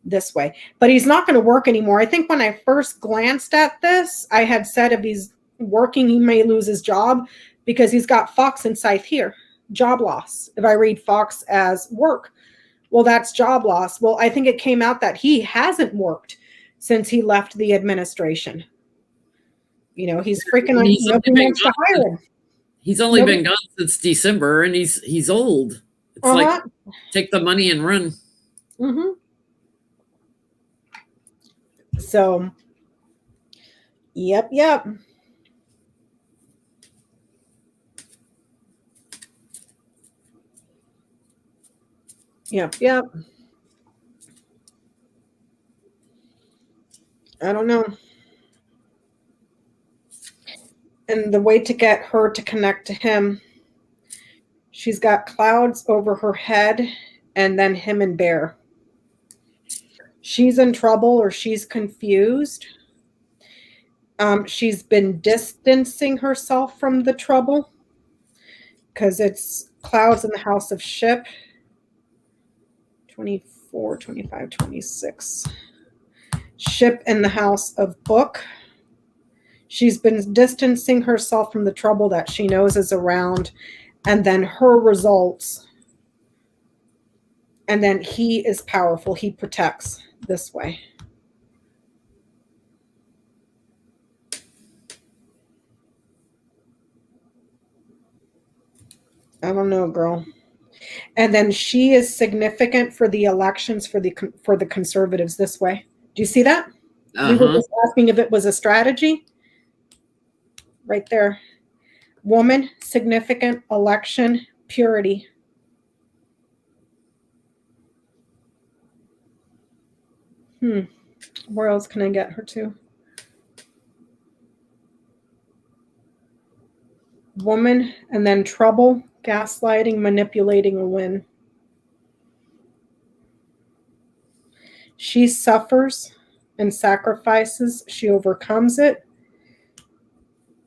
this way. But he's not going to work anymore. I think when I first glanced at this, I had said if he's working, he may lose his job. because he's got Fox and Scythe here. Job loss. If I read Fox as work, well, that's job loss. Well, I think it came out that he hasn't worked since he left the administration. He's freaking like, nobody wants to hire him. He's only been gone since December, and he's old. It's like, take the money and run. Mm-hmm. So, yep. Yep. I don't know. And the way to get her to connect to him, she's got clouds over her head and then him and Bear. She's in trouble or she's confused. She's been distancing herself from the trouble because it's clouds in the house of ship. 24, 25, 26. Ship in the house of book. She's been distancing herself from the trouble that she knows is around, and then her results. And then he is powerful. He protects this way. I don't know, girl. And then she is significant for the elections for the conservatives this way. Do you see that? We were just asking if it was a strategy. Right there. Woman, significant, election, purity. Where else can I get her to? Woman, and then trouble, gaslighting, manipulating a win. She suffers and sacrifices. She overcomes it.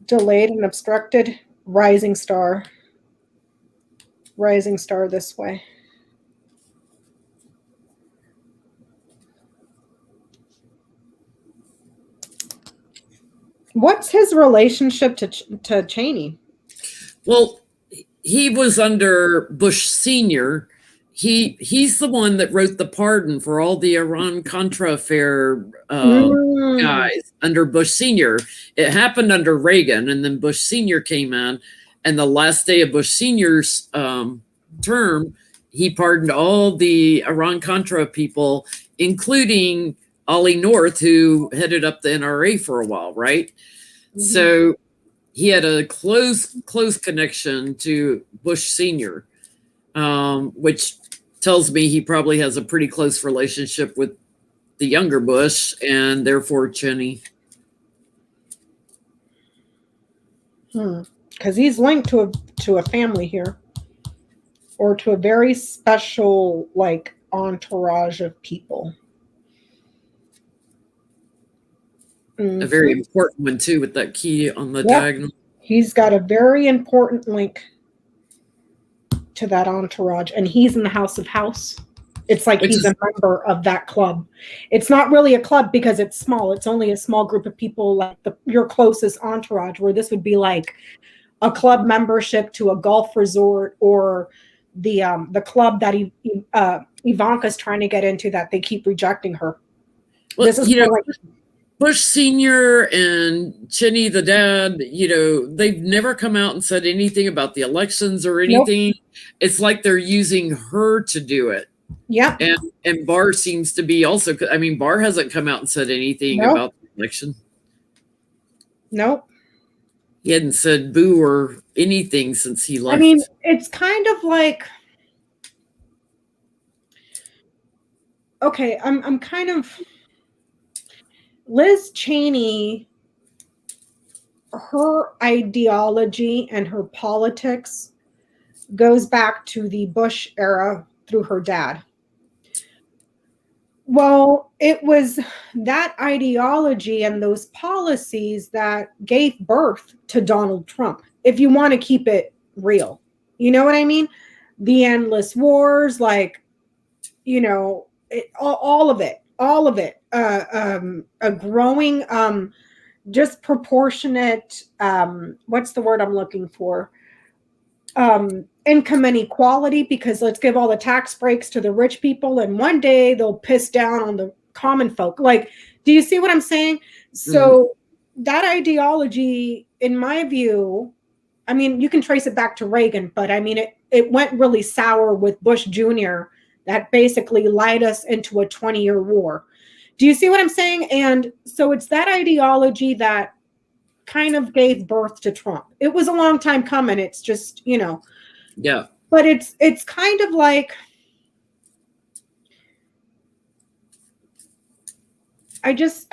Delayed and obstructed, rising star. Rising star this way. What's his relationship to Cheney? Well, he was under Bush Sr. He's the one that wrote the pardon for all the Iran-Contra affair guys under Bush Sr. It happened under Reagan, and then Bush Sr. came in, and the last day of Bush Sr.'s term, he pardoned all the Iran-Contra people, including Ollie North, who headed up the NRA for a while, right? Mm-hmm. So he had a close connection to Bush Sr., which tells me he probably has a pretty close relationship with the younger Bush and therefore Cheney. Because he's linked to a family here, or to a very special entourage of people. A very important one too, with that key on the diagonal. He's got a very important link to that entourage, and he's in the House of House. It's like he's a member of that club. It's not really a club because it's small. It's only a small group of people, like your closest entourage, where this would be like a club membership to a golf resort, or the club that Ivanka's trying to get into that they keep rejecting her. Well, this is Bush Sr. and Cheney, the dad, they've never come out and said anything about the elections or anything. Nope. It's like they're using her to do it. Yeah. And Barr seems to be also, Barr hasn't come out and said anything about the election. Nope. He hadn't said boo or anything since he left. It's kind of like, okay, I'm kind of, Liz Cheney, her ideology and her politics goes back to the Bush era through her dad. Well, it was that ideology and those policies that gave birth to Donald Trump, if you want to keep it real. You know what I mean? The endless wars, all of it. A growing disproportionate, what's the word I'm looking for? Income inequality, because let's give all the tax breaks to the rich people and one day they'll piss down on the common folk. Like, do you see what I'm saying? So that ideology, in my view, I mean, you can trace it back to Reagan, but I mean, it went really sour with Bush Jr. that basically lied us into a 20-year war. Do you see what I'm saying? And so it's that ideology that kind of gave birth to Trump. It was a long time coming. It's just, you know. Yeah. But it's kind of like, I just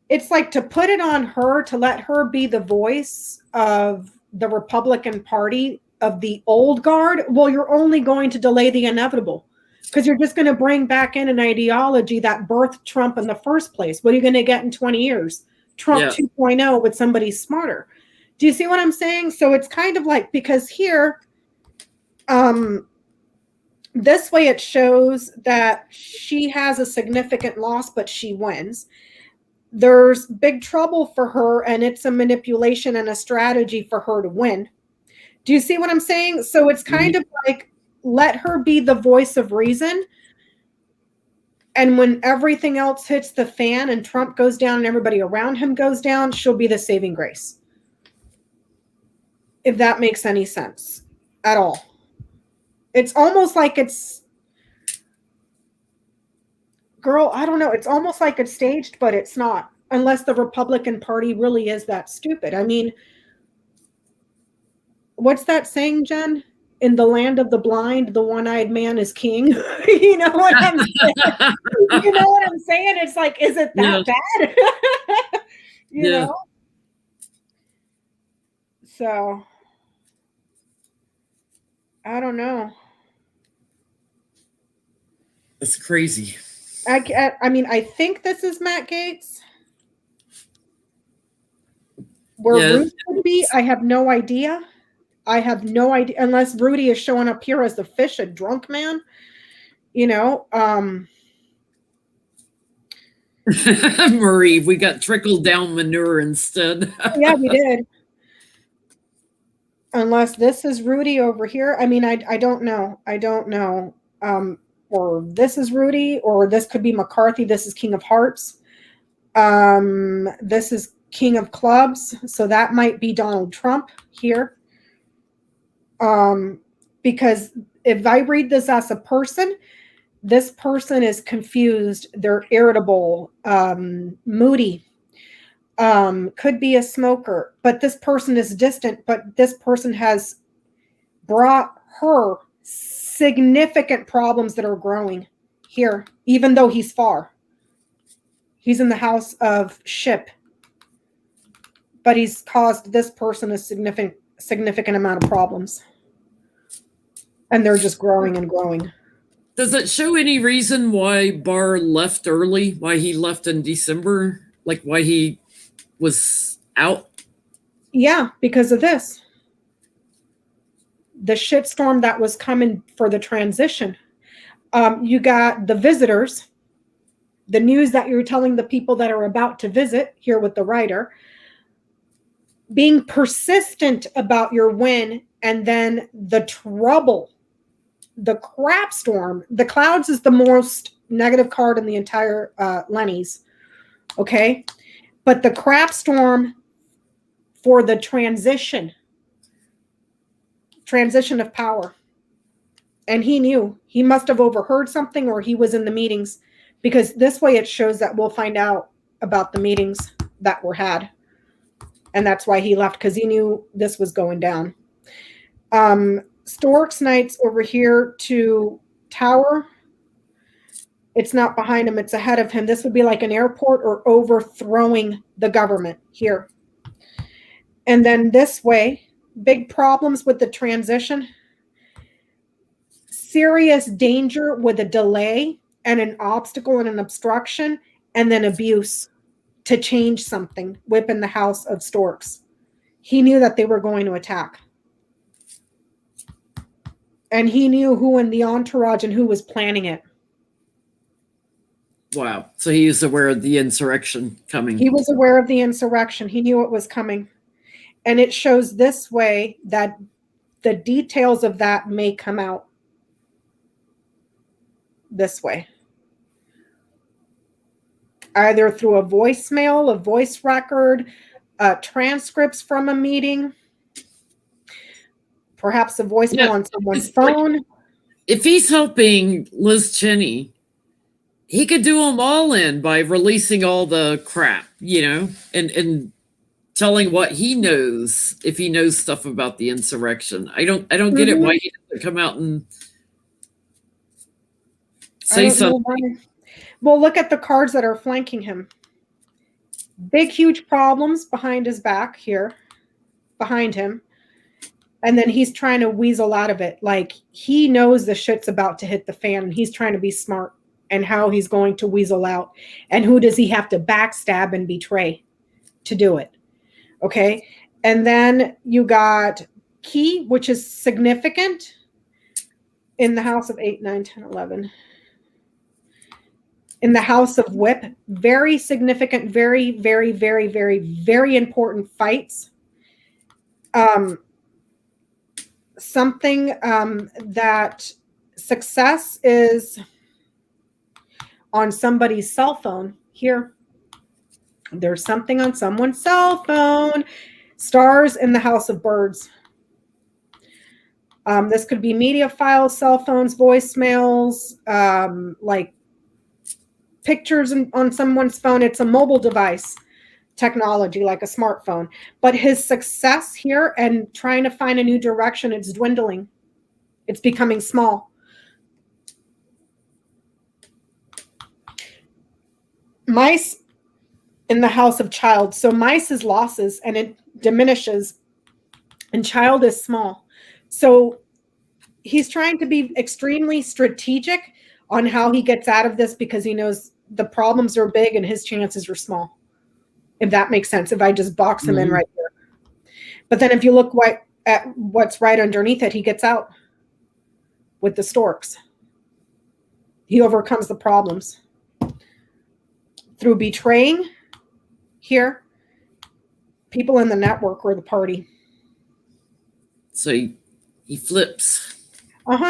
it's like to put it on her, to let her be the voice of the Republican Party, of the old guard. Well, you're only going to delay the inevitable, because you're just going to bring back in an ideology that birthed Trump in the first place. What are you going to get in 20 years? Trump 2.0 with somebody smarter. Do you see what I'm saying? So it's kind of like, because here, this way it shows that she has a significant loss, but she wins. There's big trouble for her, and it's a manipulation and a strategy for her to win. Do you see what I'm saying? So it's kind of like, let her be the voice of reason. And when everything else hits the fan and Trump goes down and everybody around him goes down, she'll be the saving grace. If that makes any sense at all. It's almost like it's, girl, I don't know. It's almost like it's staged, but it's not, unless the Republican Party really is that stupid. I mean, what's that saying, Jen? In the land of the blind, the one-eyed man is king. You know what I'm saying? You know what I'm saying? It's like, is it that bad? You know? So, I don't know. That's crazy. I mean, I think this is Matt Gaetz. Where Rudy would be, I have no idea. I have no idea, unless Rudy is showing up here as the fish, a drunk man. You know, Marie, we got trickled down manure instead. Yeah, we did. Unless this is Rudy over here. I mean, I don't know. I don't know. Or this is Rudy, or this could be McCarthy. This is King of Hearts. This is King of Clubs. So that might be Donald Trump here. Because if I read this as a person, this person is confused. They're irritable, moody, could be a smoker, but this person is distant, but this person has brought her significant problems that are growing here, even though he's far. He's in the house of ship, but he's caused this person a significant amount of problems. And they're just growing and growing. Does it show any reason why Barr left early? Why he left in December? Like why he was out? Yeah, because of this. The shitstorm that was coming for the transition. You got the visitors, the news that you're telling the people that are about to visit here with the writer, being persistent about your win, and then the trouble, the crap storm. The clouds is the most negative card in the entire Lenny's. Okay. But the crap storm for the transition of power. And he knew. He must have overheard something, or he was in the meetings, because this way it shows that we'll find out about the meetings that were had. And that's why he left, because he knew this was going down. Storks Knights over here to Tower. It's not behind him, it's ahead of him. This would be like an airport or overthrowing the government here. And then this way, big problems with the transition. Serious danger with a delay and an obstacle and an obstruction, and then abuse to change something, whip in the house of Storks. He knew that they were going to attack. And he knew who in the entourage and who was planning it. Wow. So he was aware of the insurrection coming. He was aware of the insurrection. He knew it was coming. And it shows this way that the details of that may come out this way. Either through a voicemail, a voice record, transcripts from a meeting, perhaps a voicemail on someone's phone. Like, if he's helping Liz Cheney, he could do them all in by releasing all the crap, and telling what he knows, if he knows stuff about the insurrection. I don't get it why he doesn't come out and say something. Well, look at the cards that are flanking him. Big, huge problems behind his back here, behind him. And then he's trying to weasel out of it. Like, he knows the shit's about to hit the fan, and he's trying to be smart and how he's going to weasel out. And who does he have to backstab and betray to do it? Okay. And then you got key, which is significant in the house of 8, 9, 10, 11. In the house of whip, very significant, very, very, very, very, very important fights. Something that success is on somebody's cell phone here. There's something on someone's cell phone. Stars in the house of birds. This could be media files, cell phones, voicemails, like pictures on someone's phone. It's a mobile device technology, like a smartphone. But his success here and trying to find a new direction, it's dwindling. It's becoming small. Mice in the house of child. So mice is losses and it diminishes, and child is small. So he's trying to be extremely strategic on how he gets out of this, because he knows the problems are big and his chances are small. If that makes sense, if I just box him in right here. But then if you look at what's right underneath it, he gets out with the storks. He overcomes the problems through betraying here people in the network or the party. So he flips.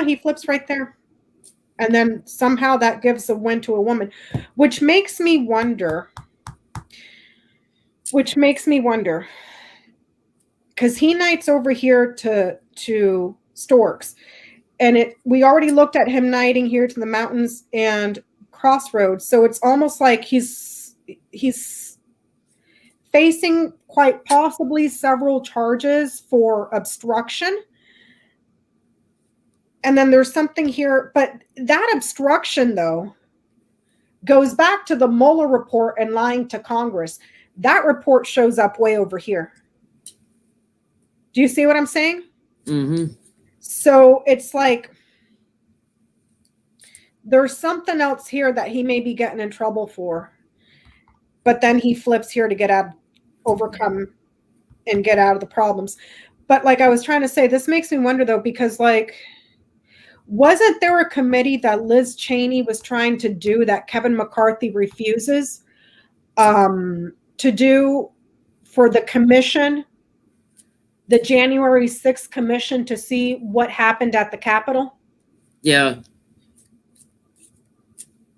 He flips right there. And then somehow that gives a win to a woman, which makes me wonder, because he knights over here to storks, and we already looked at him knighting here to the mountains and crossroads. So it's almost like he's facing quite possibly several charges for obstruction. And then there's something here, but that obstruction, though, goes back to the Mueller report and lying to Congress. That report shows up way over here. Do you see what I'm saying? Mm-hmm. So it's like there's something else here that he may be getting in trouble for, but then he flips here to overcome and get out of the problems. But like I was trying to say, this makes me wonder, though, because like, wasn't there a committee that Liz Cheney was trying to do that Kevin McCarthy refuses to do for the commission, the January 6th commission, to see what happened at the Capitol? Yeah.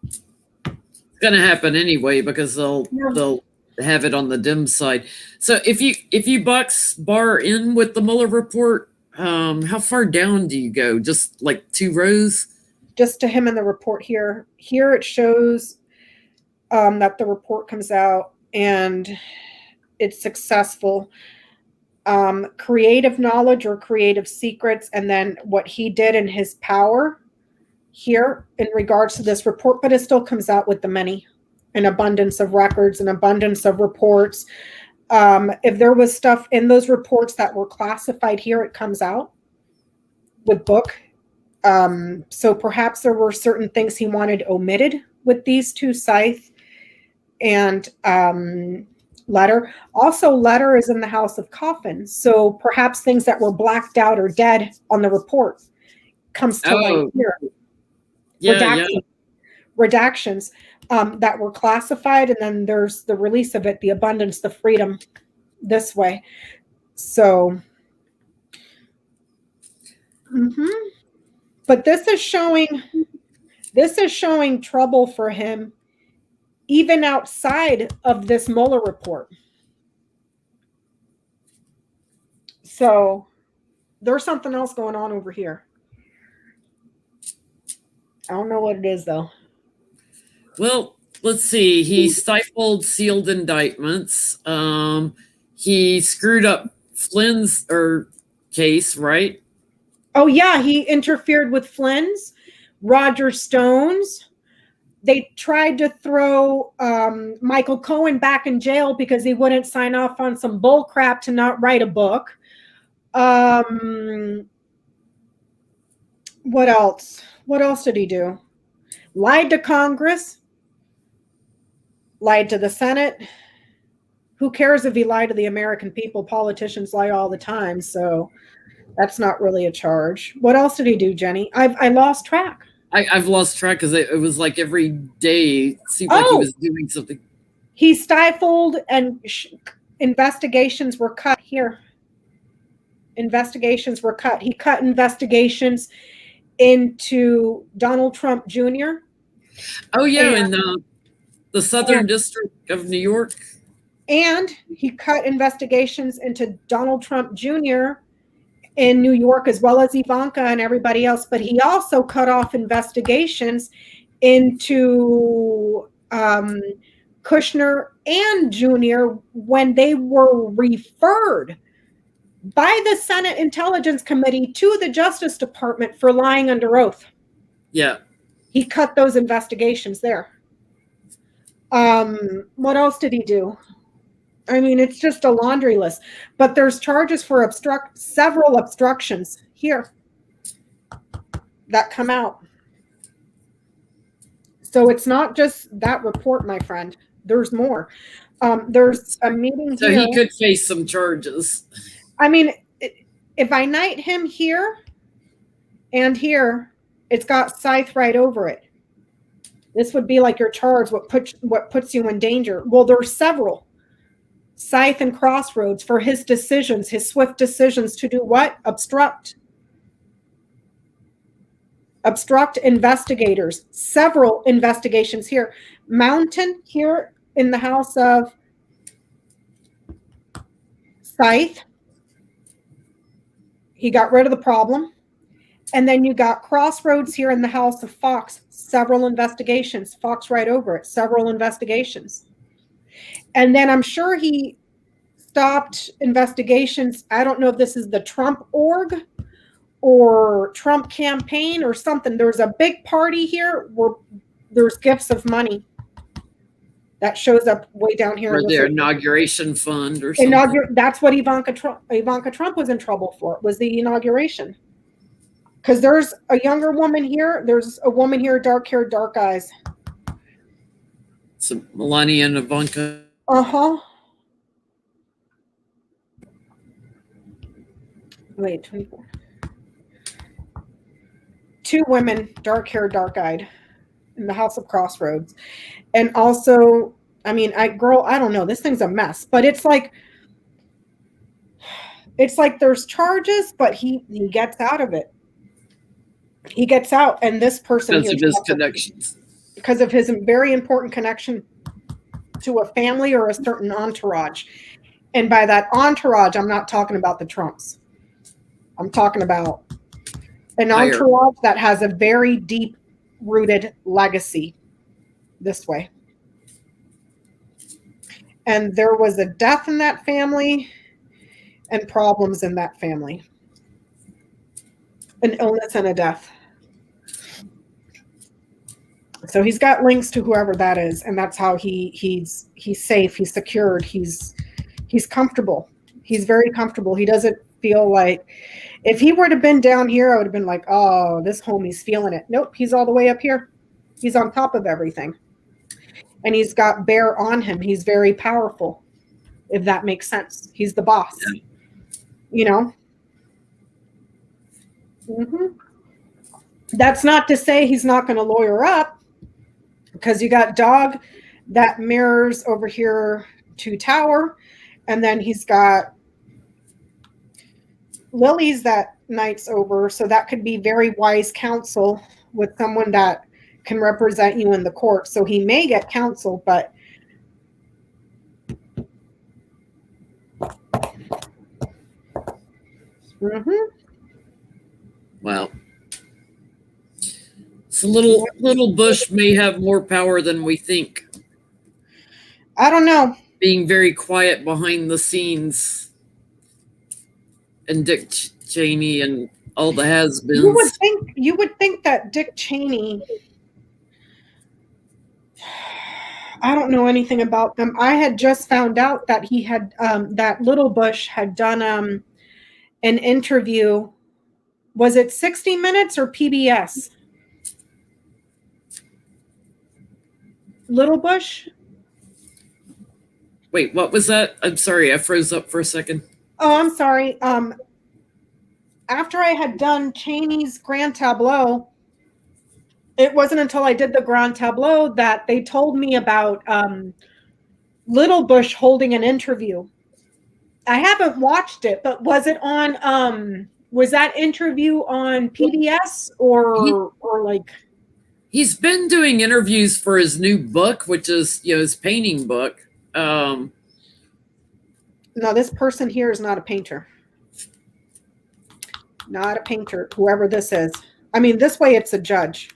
It's going to happen anyway, because they'll have it on the dim side. So if you box Barr in with the Mueller report, how far down do you go? Just like 2 rows? Just to him in the report here. Here it shows that the report comes out and it's successful. Creative knowledge or creative secrets, and then what he did in his power here in regards to this report, but it still comes out with the many, an abundance of records, an abundance of reports. If there was stuff in those reports that were classified here, it comes out with book. So perhaps there were certain things he wanted omitted with these two, Scythe and Letter. Also, Letter is in the house of Coffin. So perhaps things that were blacked out or dead on the report comes to light here. Yeah, Redactions. that were classified, and then there's the release of it, the abundance, the freedom, this way. So, but this is showing trouble for him, even outside of this Mueller report. So there's something else going on over here. I don't know what it is, though. Well, let's see. He stifled sealed indictments. He screwed up Flynn's case, right? Oh, yeah. He interfered with Flynn's, Roger Stone's. They tried to throw Michael Cohen back in jail because he wouldn't sign off on some bull crap to not write a book. What else? What else did he do? Lied to Congress. Lied to the Senate. Who cares if he lied to the American people? Politicians lie all the time, so that's not really a charge. What else did he do, Jenny? I lost track. I've lost track because it was like every day it seemed like he was doing something. He stifled, and investigations were cut here. Investigations were cut. He cut investigations into Donald Trump Jr. Oh, yeah, in the Southern District of New York. And he cut investigations into Donald Trump Jr. in New York, as well as Ivanka and everybody else. But he also cut off investigations into Kushner and Jr. when they were referred by the Senate Intelligence Committee to the Justice Department for lying under oath. Yeah. He cut those investigations there. What else did he do? I mean, it's just a laundry list. But there's charges for several obstructions here that come out. So it's not just that report, my friend. There's more. There's a meeting so here. He could face some charges. I mean, if I knight him here and here, it's got Scythe right over it. This would be like your charge, what puts you in danger. Well, there's several. Scythe and Crossroads for his decisions, his swift decisions to do what? Obstruct. Obstruct investigators. Several investigations here. Mountain here in the house of Scythe. He got rid of the problem. And then you got Crossroads here in the house of Fox. Several investigations. Fox right over it. Several investigations. And then I'm sure he stopped investigations. I don't know if this is the Trump org or Trump campaign or something. There's a big party here where there's gifts of money that shows up way down here. Or their inauguration fund or something. That's what Ivanka Trump was in trouble for, was the inauguration. Because there's a younger woman here. There's a woman here, dark hair, dark eyes. So Melania and Ivanka. Uh-huh. Wait, 24. 2 women, dark hair, dark eyed, in the house of Crossroads. And also, I mean, I don't know. This thing's a mess. But it's like there's charges, but he gets out of it. He gets out, and this person because of his connections. Because of his very important connection to a family or a certain entourage. And by that entourage, I'm not talking about the Trumps. I'm talking about an entourage that has a very deep-rooted legacy this way. And there was a death in that family and problems in that family. An illness and a death. So he's got links to whoever that is, and that's how he's safe, he's secured, he's comfortable. He's very comfortable. He doesn't feel like, if he were to have been down here, I would have been like, oh, this homie's feeling it. Nope, he's all the way up here. He's on top of everything. And he's got bear on him. He's very powerful, if that makes sense. He's the boss. Yeah. You know? Mm-hmm. That's not to say he's not going to lawyer up, because you got dog that mirrors over here to tower, and then he's got lilies that knights over, so that could be very wise counsel with someone that can represent you in the court. So he may get counsel, but Well, so little Bush may have more power than we think. I don't know. Being very quiet behind the scenes, and Dick Cheney and all the has-beens. You would think that Dick Cheney. I don't know anything about them. I had just found out that he had that Little Bush had done an interview. Was it 60 Minutes or PBS? Little Bush? Wait, what was that? I'm sorry, I froze up for a second. Oh, I'm sorry. After I had done Cheney's Grand Tableau, it wasn't until I did the Grand Tableau that they told me about Little Bush holding an interview. I haven't watched it, but was it on was that interview on PBS or like? He's been doing interviews for his new book, which is his painting book. No, this person here is not a painter. Not a painter, whoever this is. I mean, this way it's a judge.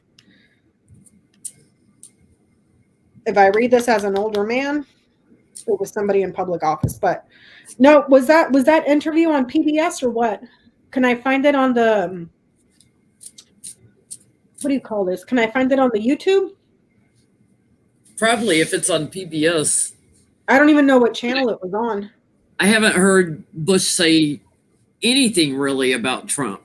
If I read this as an older man, it was somebody in public office. But no, was that interview on PBS or what? Can I find it on the, what do you call this? Can I find it on the YouTube? Probably if it's on PBS. I don't even know what channel it was on. I haven't heard Bush say anything really about Trump.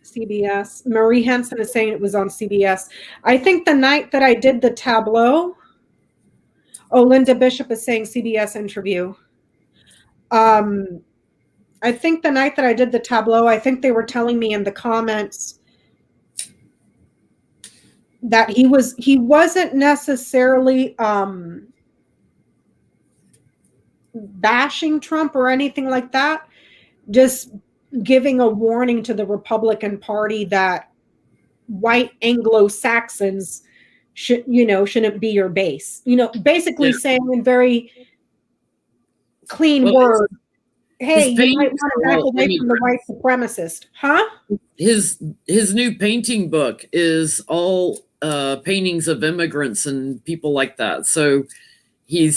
CBS. Marie Henson is saying it was on CBS. I think the night that I did the tableau, Linda Bishop is saying CBS interview. I think the night that I did the tableau, I think they were telling me in the comments that he wasn't necessarily bashing Trump or anything like that, just giving a warning to the Republican Party that white Anglo-Saxons shouldn't be your base. Basically saying in very clean words, hey, you might want to back away from the white supremacist. Huh? His new painting book is all paintings of immigrants and people like that. So he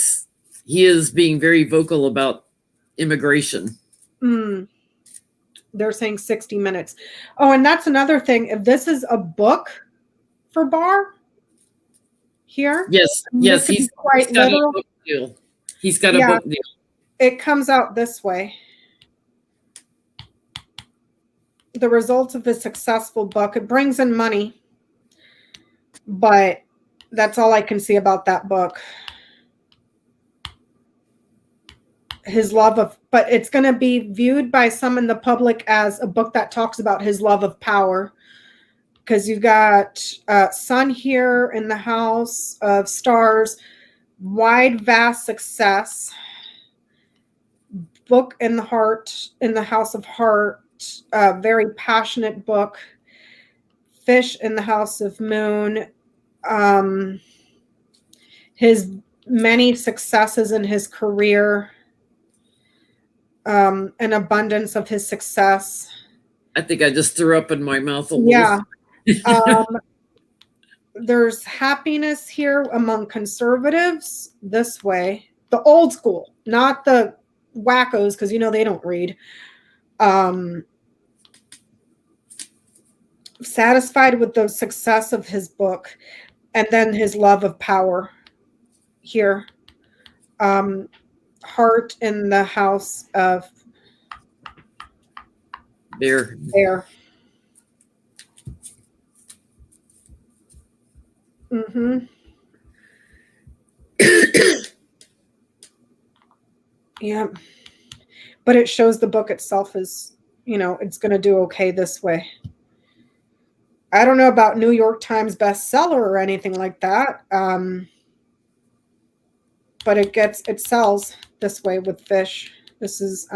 is being very vocal about immigration. They're saying 60 Minutes. Oh, and that's another thing. If this is a book for Barr here. Yes, he's quite got literal. a book deal. He's got a book deal. It comes out this way. The results of his successful book. It brings in money, but that's all I can see about that book. His love of, but it's going to be viewed by some in the public as a book that talks about his love of power, because you've got Sun here in the House of Stars, wide, vast success. Book in the Heart, in the House of Heart, very passionate book. Fish in the House of Moon. His many successes in his career. An abundance of his success. I think I just threw up in my mouth a little. Yeah. There's happiness here among conservatives this way. The old school, not the wackos, because they don't read. Satisfied with the success of his book, and then his love of power here. Heart in the House of Bear. Yeah, but it shows the book itself is, it's going to do okay this way. I don't know about New York Times bestseller or anything like that. But it sells this way with fish. This is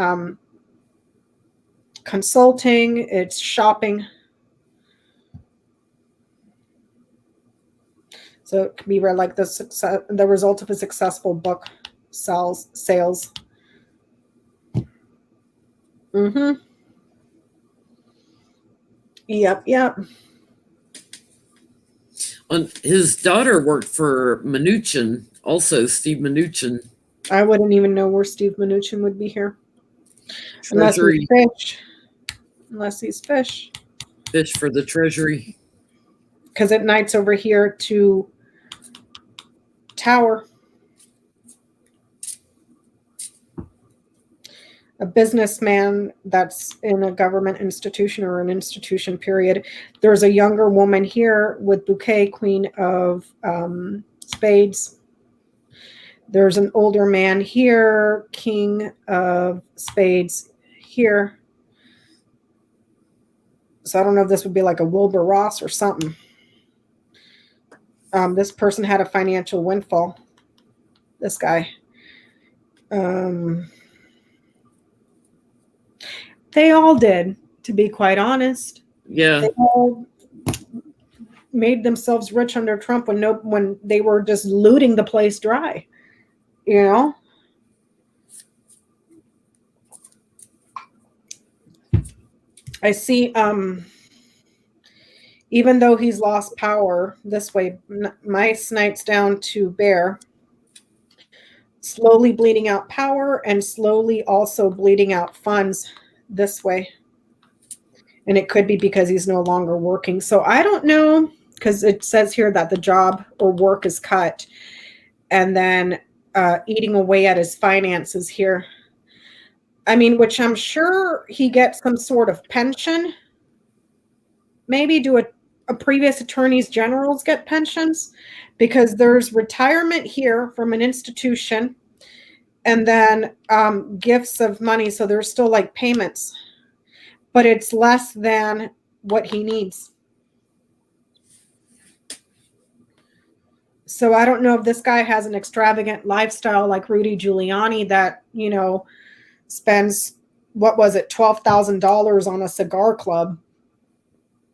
consulting, it's shopping. So it can be read like the result of a successful book sales. Mm-hmm. Yep. His daughter worked for Mnuchin, also Steve Mnuchin. I wouldn't even know where Steve Mnuchin would be here. Treasury. Unless he's fish. Fish for the Treasury. Because at night's over here to Tower. A businessman that's in a government institution or an institution, period. There's a younger woman here with bouquet, Queen of Spades. There's an older man here, King of Spades here. So I don't know if this would be like a Wilbur Ross or something. This person had a financial windfall. This guy. They all did, to be quite honest. Yeah. They all made themselves rich under Trump when they were just looting the place dry. You know? I see even though he's lost power this way, mice nights down to bear, slowly bleeding out power and slowly also bleeding out funds this way. And it could be because he's no longer working. So I don't know, because it says here that the job or work is cut, and then eating away at his finances here. I mean, which I'm sure he gets some sort of pension. Maybe do a previous attorneys generals get pensions, because there's retirement here from an institution, and then gifts of money. So there's still like payments, but it's less than what he needs. So I don't know if this guy has an extravagant lifestyle like Rudy Giuliani that, you know, spends, what was it, $12,000 on a cigar club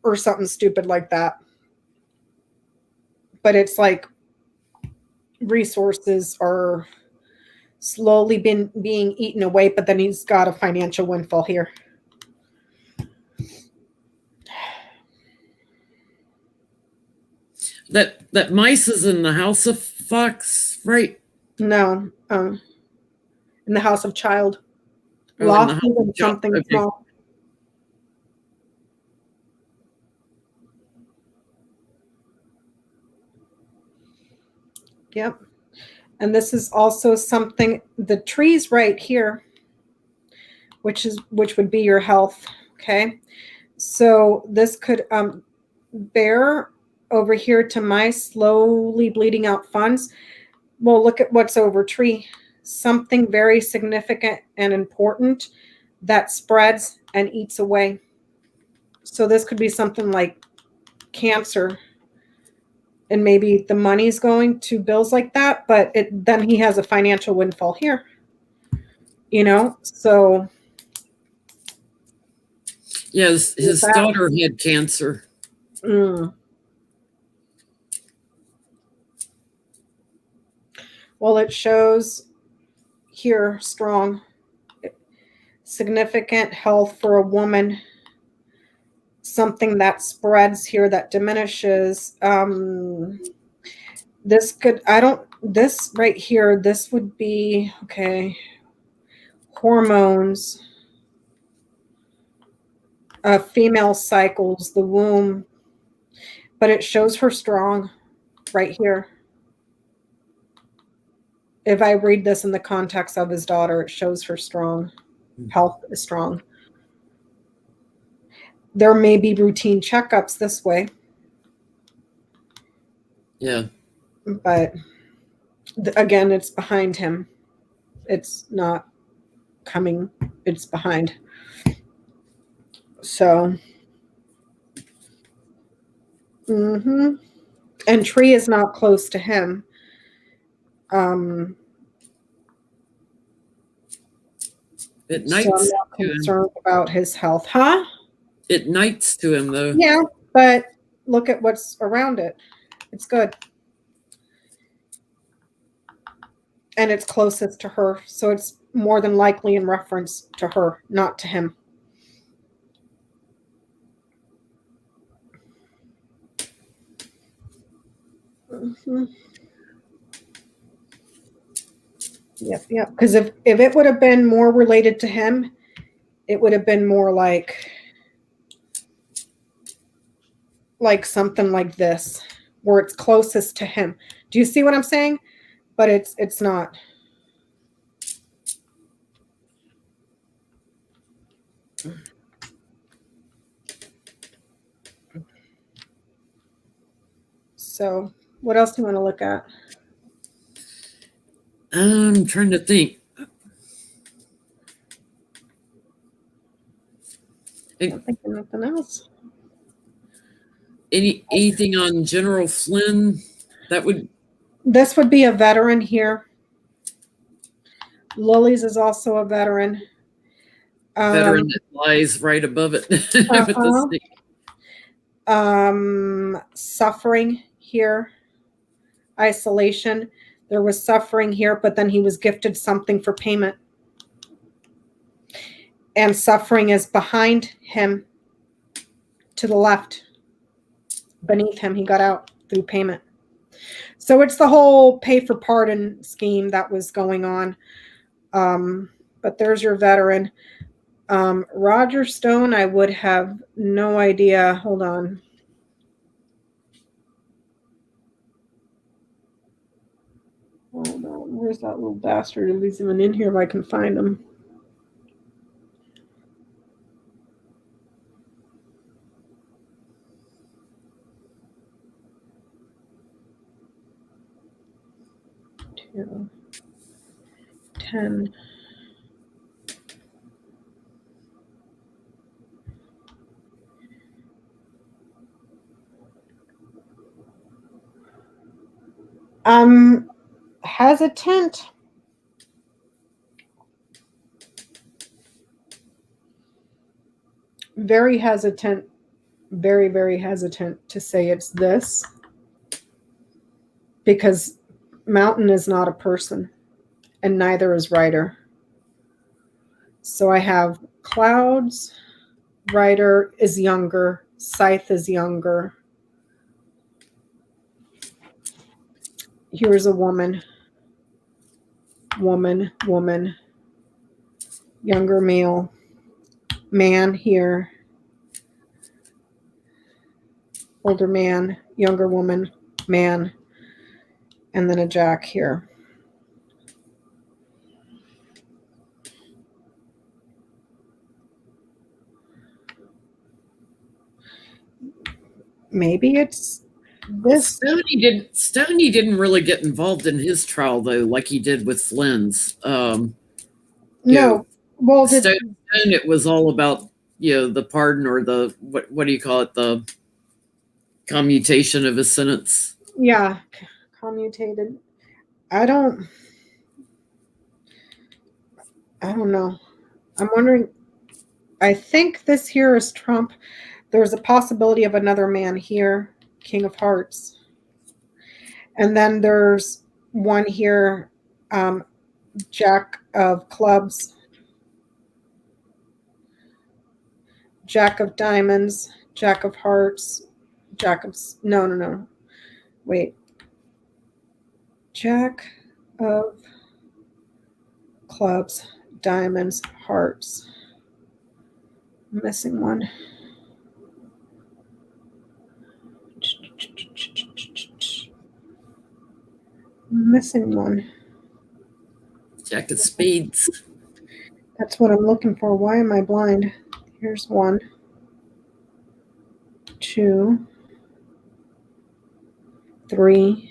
or something stupid like that. But it's like resources are slowly being eaten away, but then he's got a financial windfall here. That mice is in the House of Fox, right? No, in the House of Child. Lofty and something okay. Small. Yep. And this is also something, the trees right here, which would be your health. Okay. So this could bear over here to mice, slowly bleeding out funds. Well, look at what's over tree. Something very significant and important that spreads and eats away. So this could be something like cancer, and maybe the money's going to bills like that, but then he has a financial windfall here, you know? So yes, his daughter had cancer. Well, it shows here strong, significant health for a woman, something that spreads here that diminishes. This could, this right here, this would be, okay, hormones, female cycles, the womb, but it shows her strong right here. If I read this in the context of his daughter, it shows her strong. Health is strong. There may be routine checkups this way. Yeah. But again, it's behind him. It's not coming. It's behind. So Mm-hmm. And tree is not close to him. It So I'm nights not to him. concerned about his health. Huh? It nights to him, though. Yeah, but look at what's around it. It's good. And it's closest to her. So it's more than likely in reference to her, not to him. Mm-hmm. Yep. Because if it would have been more related to him, it would have been more like something like this, where it's closest to him. Do you see what I'm saying? But it's not. So what else do you want to look at? I'm trying to think. I'm thinking nothing else. Anything on General Flynn? This would be a veteran here. Lily's is also a veteran. Veteran that lies right above it. Suffering here. Isolation. There was suffering here, but then he was gifted something for payment. And suffering is behind him, to the left. Beneath him, he got out through payment. So it's the whole pay for pardon scheme that was going on. But there's your veteran. Roger Stone, I would have no idea. Hold on. Hold on. Where's that little bastard? If he's even in here, if I can find him. Two, 10. I'm hesitant. Very hesitant. Very, very hesitant to say it's this. Because Mountain is not a person. And neither is Ryder. So I have Clouds. Ryder is younger. Scythe is younger. Here's a woman. Woman. Younger male. Man here. Older man. Younger woman. Man. And then a Jack here. Maybe it's this. Stoney didn't really get involved in his trial, though, like he did with Flynn's. No. Well, Stone, it was all about, the pardon, or the, what do you call it? The commutation of his sentence. Yeah. Commutated. I don't know. I'm wondering. I think this here is Trump. There's a possibility of another man here. King of Hearts. And then there's one here. Jack of Clubs. Jack of Diamonds. Jack of Hearts. Jack of... No. Wait. Jack of Clubs. Diamonds. Hearts. I'm missing one. Missing one. Jack of Spades. That's what I'm looking for. Why am I blind? Here's 1, 2, 3.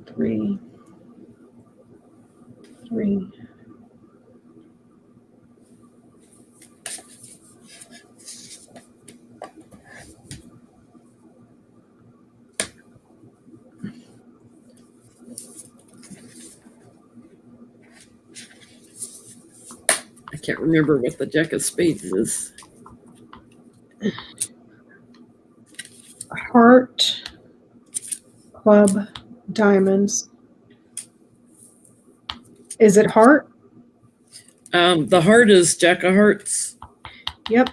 3. 3. can't remember what the Jack of Spades is. Heart, club, diamonds. Is it heart? The heart is Jack of Hearts. Yep.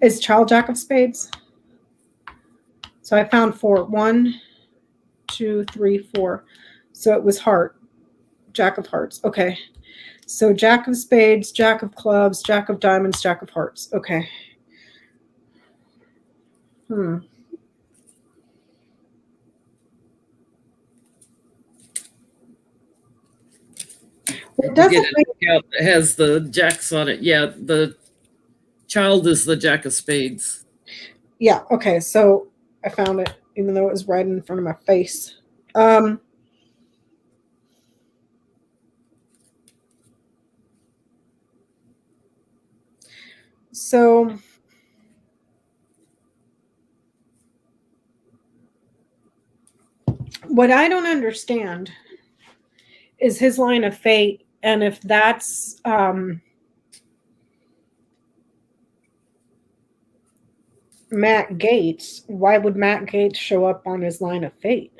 Is child Jack of Spades? So I found 4. 1, 2, 3, 4. So it was heart. Jack of Hearts. Okay. So Jack of Spades, Jack of Clubs, Jack of Diamonds, Jack of Hearts. Okay. It doesn't it has the jacks on it. Yeah, the child is the Jack of Spades. Yeah, okay, so I found it, even though it was right in front of my face. So what I don't understand is his line of fate, and if that's Matt Gates, why would Matt Gates show up on his line of fate?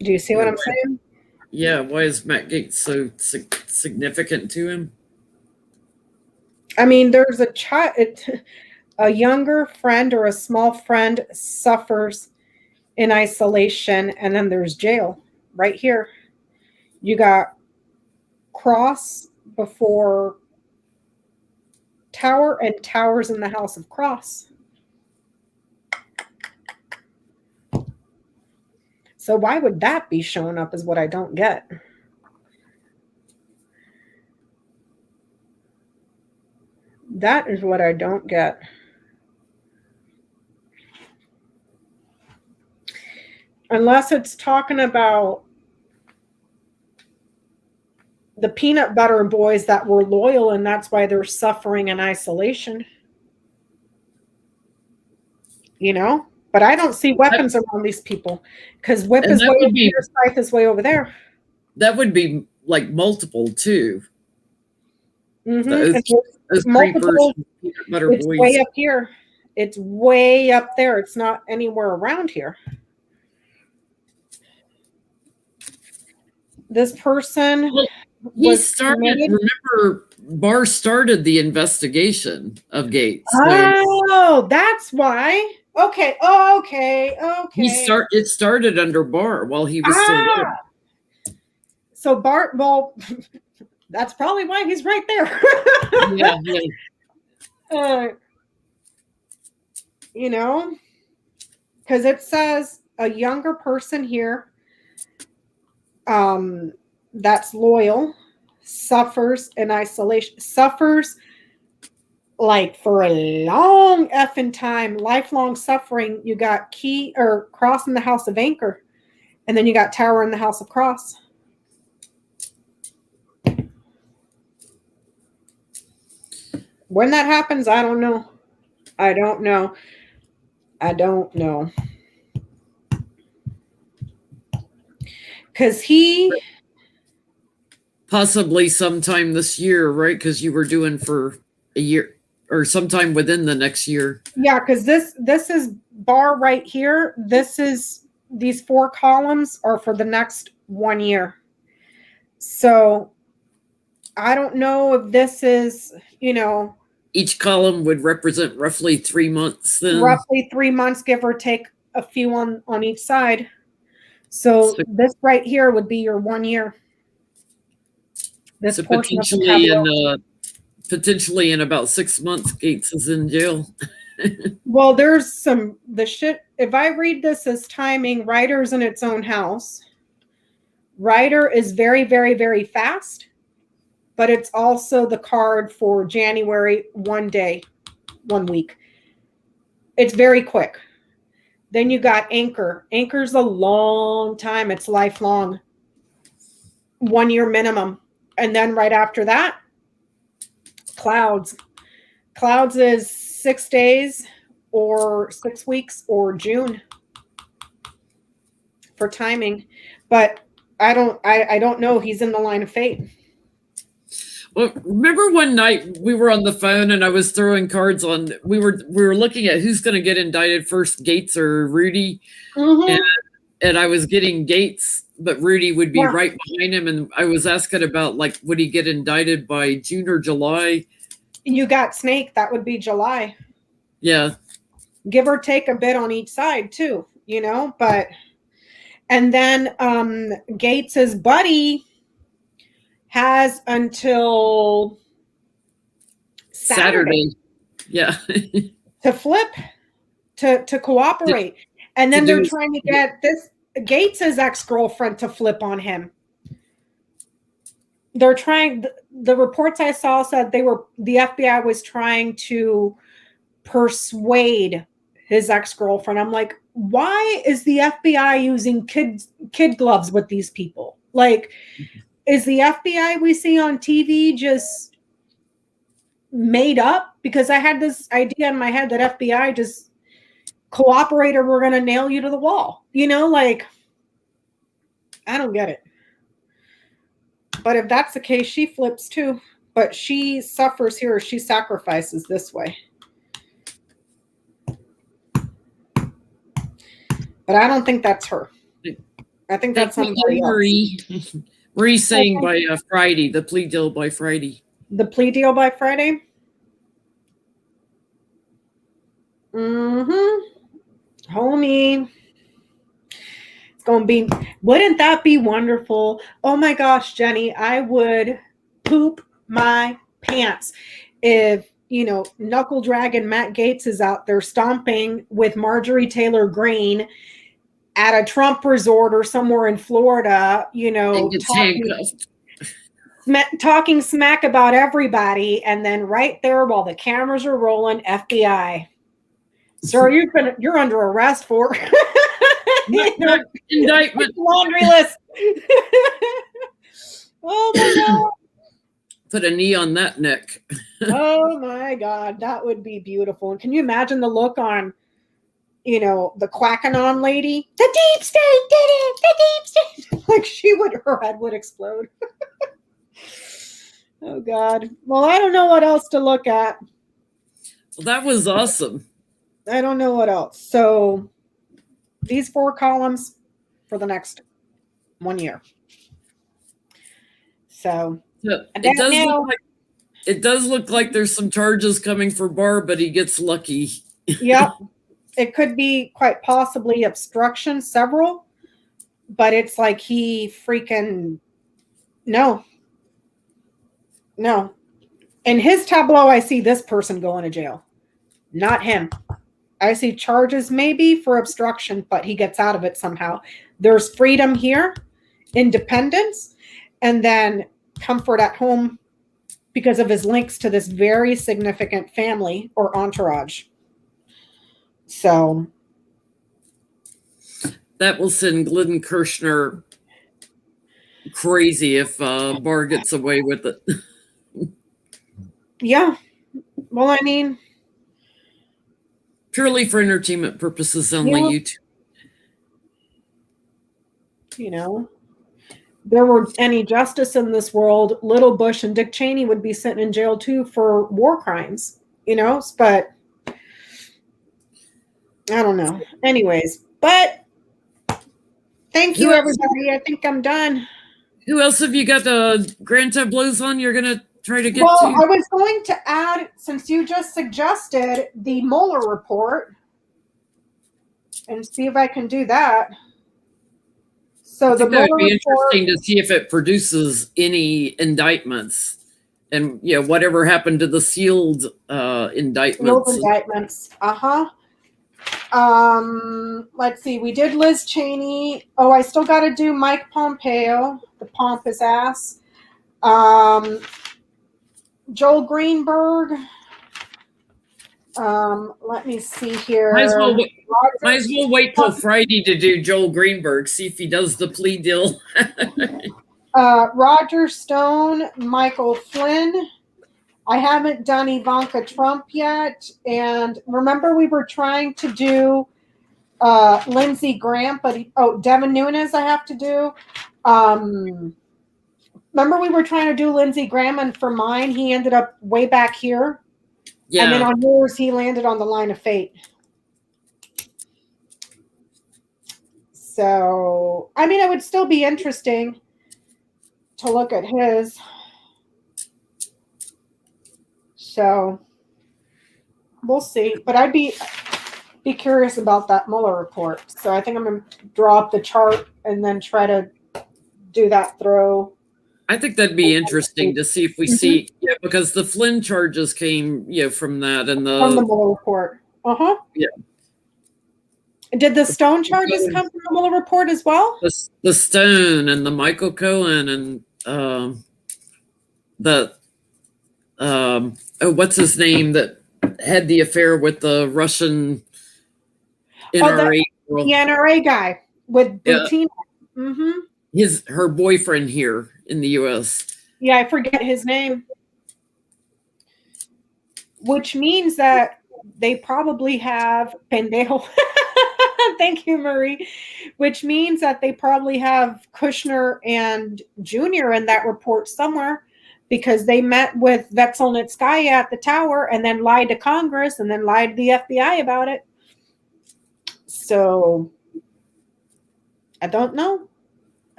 Do you see what I'm saying? Yeah, why is Matt Gates so significant to him? I mean, there's a child, a younger friend or a small friend suffers in isolation, and then there's jail right here. You got cross before tower, and towers in the house of cross. So why would that be showing up is what I don't get. That is what I don't get. Unless it's talking about the peanut butter boys that were loyal, and that's why they're suffering in isolation. You know? But I don't see weapons around these people, because whip is way over here, scythe is way over there. That would be like multiple too. Mm-hmm. Those multiple, it's boys. Way up here. It's way up there. It's not anywhere around here. This person, he started. Remember, Barr started the investigation of Gates. Oh, that's why. Okay. It started under Barr while he was still there. So Barr, well, that's probably why he's right there. Yeah. You know, because it says a younger person here that's loyal suffers in isolation, suffers like for a long effing time, lifelong suffering. You got key or cross in the house of anchor, and then you got tower in the house of cross. When that happens, I don't know. I don't know. Because he possibly sometime this year, right? Because you were doing for a year or sometime within the next year. Yeah, because this is Barr right here. This is these 4 columns are for the next 1 year. So I don't know if this is, you know, each column would represent roughly 3 months. Then roughly 3 months, give or take a few on each side. So this right here would be your 1 year. This so potentially in about 6 months, Gates is in jail. Well, there's the shit. If I read this as timing, Ryder's in its own house. Ryder is very, very, very fast, but it's also the card for January, 1 day, 1 week. It's very quick. Then you got Anchor. Anchor's a long time. It's lifelong. 1 year minimum. And then right after that, Clouds. Clouds is 6 days or 6 weeks or June. for timing, but I don't know. He's in the line of fate. Well, remember one night we were on the phone and I was throwing cards on. We were looking at who's going to get indicted first, Gates or Rudy, and I was getting Gates, but Rudy would be right behind him. And I was asking about like, would he get indicted by June or July? You got Snake. That would be July. Yeah, give or take a bit on each side too, you know. But and then Gates's buddy has until Saturday. Yeah. to flip, to cooperate. And then they're trying to get this Gates's ex-girlfriend to flip on him. They're trying, the reports I saw said the FBI was trying to persuade his ex-girlfriend. I'm like, why is the FBI using kid gloves with these people? Like, is the FBI we see on TV just made up? Because I had this idea in my head that FBI just cooperate or we're going to nail you to the wall. You know, like, I don't get it. But if that's the case, she flips too. But she suffers here. She sacrifices this way. But I don't think that's her. I think that's somebody else. Marie's saying by Friday, the plea deal by Friday. The plea deal by Friday? Mm-hmm. Homie. It's going to be, wouldn't that be wonderful? Oh my gosh, Jenny, I would poop my pants if, you know, Knuckle Dragon Matt Gaetz is out there stomping with Marjorie Taylor Greene at a Trump resort or somewhere in Florida, you know, talking smack about everybody, and then right there while the cameras are rolling, FBI. Sir, you're under arrest for indictment. Laundry list. Oh my God. Put a knee on that neck. Oh my God, that would be beautiful. And can you imagine the look on, you know, the Quackanon lady? The deep state did it. The deep state. Like her head would explode. Oh God. Well, I don't know what else to look at. Well, that was awesome. I don't know what else. So these 4 columns for the next 1 year. So it does look like there's some charges coming for Barr, but he gets lucky. Yep. It could be quite possibly obstruction, several, but it's like he freaking no. In his tableau, I see this person going to jail, not him. I see charges maybe for obstruction, but he gets out of it somehow. There's freedom here, independence, and then comfort at home because of his links to this very significant family or entourage. So that will send Glidden Kirshner crazy if Barr gets away with it. Yeah. Well, I mean, purely for entertainment purposes only, YouTube. You know, there were any justice in this world, Little Bush and Dick Cheney would be sitting in jail too for war crimes, you know, but I don't know. Anyways, but thank you, everybody. I think I'm done. Who else have you got the grand tableaus on you're going to try to get to? I was going to add, since you just suggested, the Mueller report and see if I can do that. So the Mueller would be report, interesting to see if it produces any indictments and, you know, whatever happened to the sealed indictments. Let's see. We did Liz Cheney. Oh, I still got to do Mike Pompeo, the pompous ass. Joel Greenberg. Let me see here. Might as well wait till Friday to do Joel Greenberg. See if he does the plea deal. Roger Stone, Michael Flynn. I haven't done Ivanka Trump yet. And remember, we were trying to do Lindsey Graham, but Devin Nunes I have to do. Remember we were trying to do Lindsey Graham, and for mine, he ended up way back here. Yeah. And then on yours, he landed on the line of fate. So, I mean, it would still be interesting to look at his. So, we'll see. But I'd be curious about that Mueller report. So I think I'm going to draw up the chart and then try to do that throw. I think that'd be interesting to see if we see, because the Flynn charges came, from that and from the Mueller report. Yeah. Did the Stone charges come from the Mueller report as well? The Stone and the Michael Cohen and what's his name that had the affair with the Russian NRA girl. The NRA guy with Butina. Her boyfriend here in the U.S. Yeah, I forget his name. Which means that they probably have pendejo. Thank you, Marie. Which means that they probably have Kushner and Jr. in that report somewhere, because they met with Vetselnitskaya at the tower and then lied to Congress and then lied to the FBI about it. So I don't know.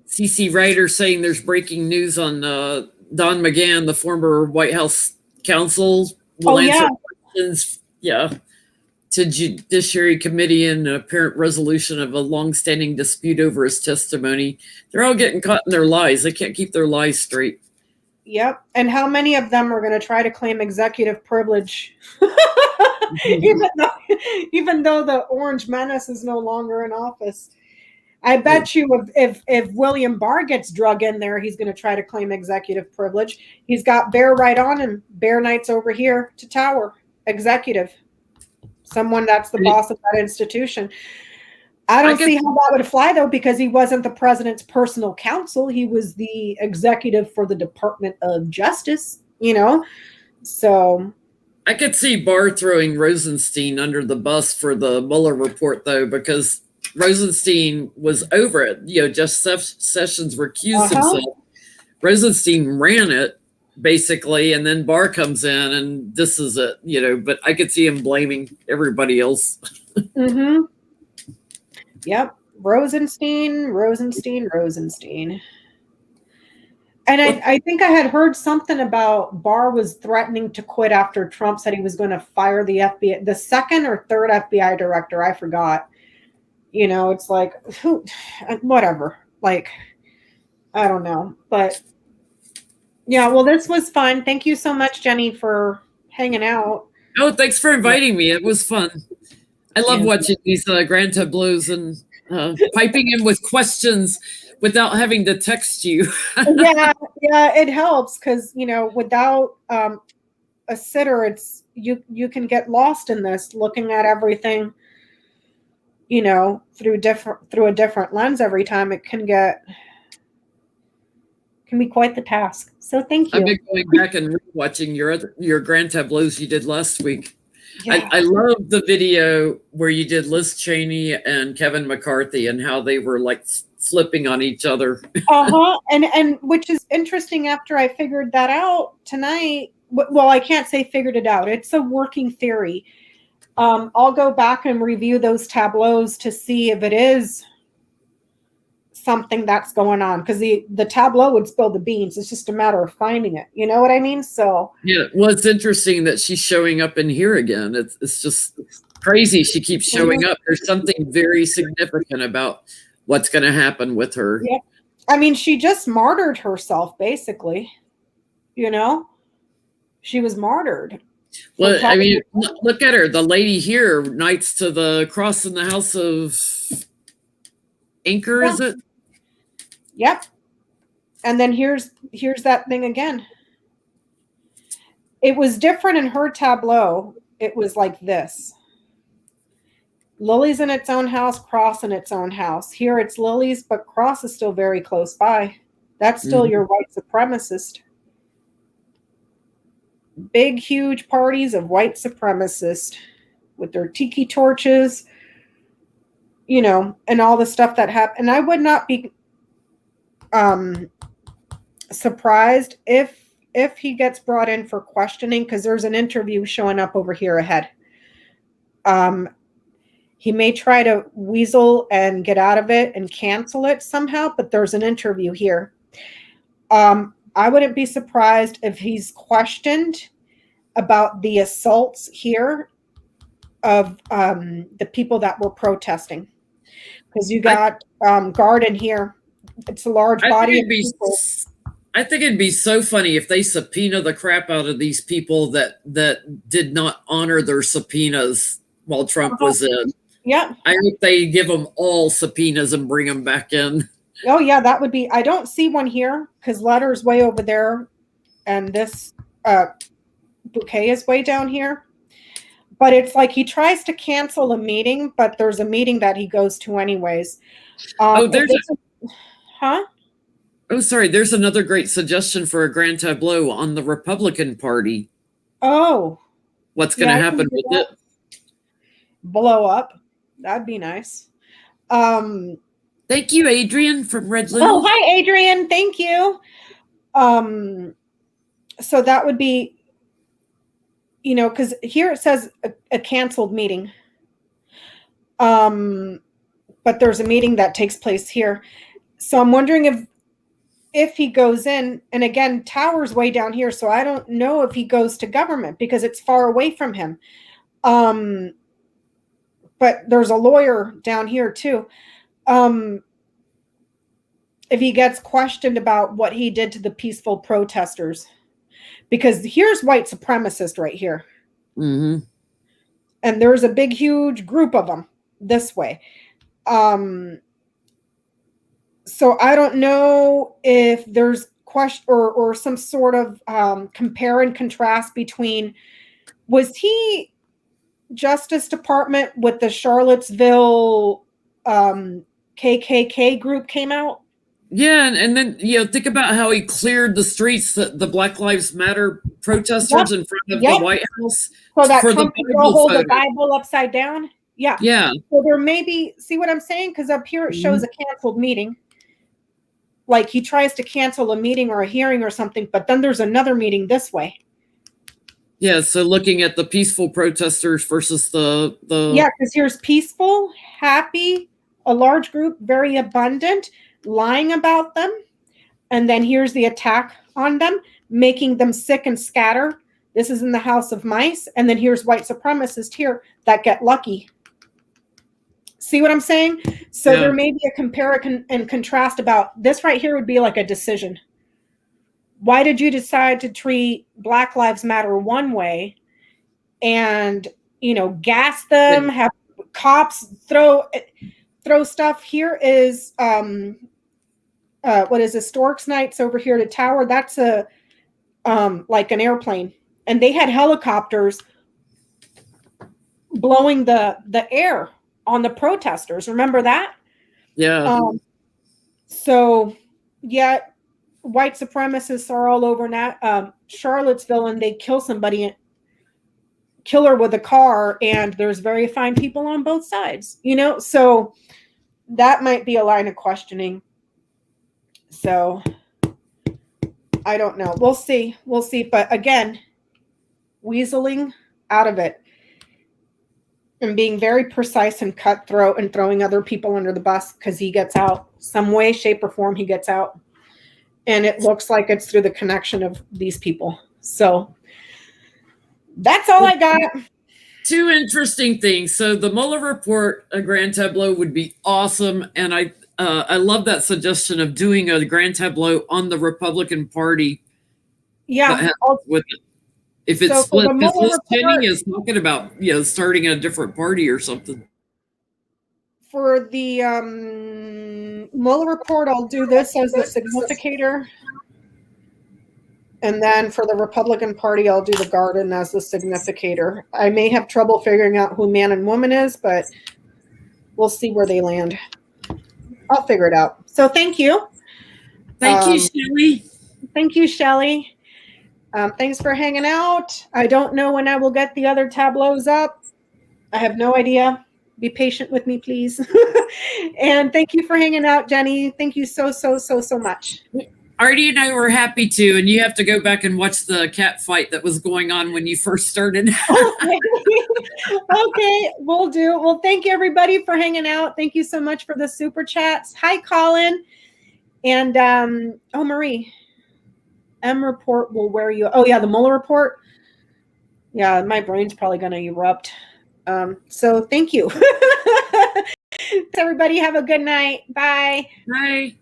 CC Ryder saying there's breaking news on Don McGahn, the former White House counsel, will answer questions. Yeah. To Judiciary Committee in an apparent resolution of a long-standing dispute over his testimony. They're all getting caught in their lies. They can't keep their lies straight. Yep. And how many of them are going to try to claim executive privilege? even though the Orange Menace is no longer in office. I bet you if William Barr gets drug in there, he's going to try to claim executive privilege. He's got Bear right on and Bear Knight's over here to tower. Executive. Someone that's the boss of that institution. I don't see how that would fly, though, because he wasn't the president's personal counsel. He was the executive for the Department of Justice, So I could see Barr throwing Rosenstein under the bus for the Mueller report, though, because Rosenstein was over it. Jeff Sessions recused himself. Rosenstein ran it, basically, and then Barr comes in and this is it, but I could see him blaming everybody else. Yep. Rosenstein. And I think I had heard something about Barr was threatening to quit after Trump said he was going to fire the FBI, the second or third FBI director. I forgot. It's like, whatever. Like, I don't know. But yeah, well, this was fun. Thank you so much, Jenny, for hanging out. Oh, thanks for inviting me. It was fun. I love watching these grand tableaus and piping in with questions without having to text you. yeah, it helps because, without a sitter, it's you can get lost in this, looking at everything, through a different lens every time. It can be quite the task. So thank you. I've been going back and rewatching your grand tableaus you did last week. Yeah. I love the video where you did Liz Cheney and Kevin McCarthy and how they were like flipping on each other. And which is interesting after I figured that out tonight. Well, I can't say figured it out. It's a working theory. I'll go back and review those tableaus to see if it is something that's going on, because the tableau would spill the beans. It's just a matter of finding it. You know what I mean? So yeah, well, it's interesting that she's showing up in here again. It's just crazy. She keeps showing up. There's something very significant about what's going to happen with her. Yeah, I mean, she just martyred herself, basically. She was martyred. Well, I mean, look at her. The lady here, Knights to the Cross in the House of Anchor, is it? Yep. And then here's that thing again. It was different in her tableau. It was like this. Lily's in its own house, Cross in its own house. Here it's Lily's, but Cross is still very close by. That's still your white supremacist. Big, huge parties of white supremacists with their tiki torches, you know, and all the stuff that happened. And I would not be surprised if he gets brought in for questioning, because there's an interview showing up over here ahead. He may try to weasel and get out of it and cancel it somehow, but there's an interview here. I wouldn't be surprised if he's questioned about the assaults here of the people that were protesting. Because you got Garden here. It's a large body of people. I think it'd be so funny if they subpoena the crap out of these people that did not honor their subpoenas while Trump was in. Yeah. I hope they give them all subpoenas and bring them back in. Oh, yeah, that would be. I don't see one here because letter's way over there. And this bouquet is way down here. But it's like he tries to cancel a meeting, but there's a meeting that he goes to anyways. Huh? Oh, sorry. There's another great suggestion for a grand tableau on the Republican Party. Oh. What's going to happen with it? Blow up. That'd be nice. Thank you, Adrian from Red Lily. Oh, hi, Adrian. Thank you. So that would be, you know, because here it says a canceled meeting. But there's a meeting that takes place here. So I'm wondering if he goes in, and again, Tower's way down here, so I don't know if he goes to government because it's far away from him. But there's a lawyer down here too. If he gets questioned about what he did to the peaceful protesters, because here's white supremacist right here. Mm-hmm. And there's a big, huge group of them this way. So I don't know if there's question or some sort of compare and contrast between, was he Justice Department with the Charlottesville KKK group came out? Yeah, and then, you know, think about how he cleared the streets, the Black Lives Matter protesters in front of the White House. So that Trump will hold the Bible upside down? Yeah. Yeah. So there may be, see what I'm saying? Because up here it shows a canceled meeting. Like he tries to cancel a meeting or a hearing or something, but then there's another meeting this way. Yeah, so looking at the peaceful protesters versus the Yeah, because here's peaceful, happy, a large group, very abundant, lying about them. And then here's the attack on them, making them sick and scatter. This is in the House of Mice. And then here's white supremacists here that get lucky. See what I'm saying? So there may be a compare and contrast about this right here would be like a decision. Why did you decide to treat Black Lives Matter one way and, you know, gas them, have cops throw stuff? Here is, what is this, Storks Nights over here to Tower. That's a, like an airplane. And they had helicopters blowing the air on the protesters. Remember that? Yeah. So, yeah, white supremacists are all over now. Charlottesville, and they kill somebody, kill her with a car, and there's very fine people on both sides, you know? So that might be a line of questioning. So I don't know. We'll see. We'll see. But again, weaseling out of it and being very precise and cutthroat and throwing other people under the bus because he gets out some way, shape, or form. He gets out. And it looks like it's through the connection of these people. So that's all I got. Two interesting things. So the Mueller report, a grand tableau would be awesome. And I love that suggestion of doing a grand tableau on the Republican Party. Yeah. With it. If it's split, because Liz Cheney is talking about, you know, starting a different party or something. For the Mueller report, I'll do this as the significator. And then for the Republican Party, I'll do the garden as the significator. I may have trouble figuring out who man and woman is, but we'll see where they land. I'll figure it out. So thank you. Thank you, Shelley. Thank you, Shelley. Thanks for hanging out. I don't know when I will get the other tableaus up. I have no idea, Be patient with me, please. And thank you for hanging out, Jenny. Thank you so much. Artie and I were happy to, and you have to go back and watch the cat fight that was going on when you first started. Okay, we'll do. Well, thank you everybody for hanging out. Thank you so much for the super chats. Hi, Colin. And oh, Marie, M report will wear you. Oh yeah, the Mueller report. Yeah, my brain's probably going to erupt. So thank you. Everybody have a good night. Bye. Bye.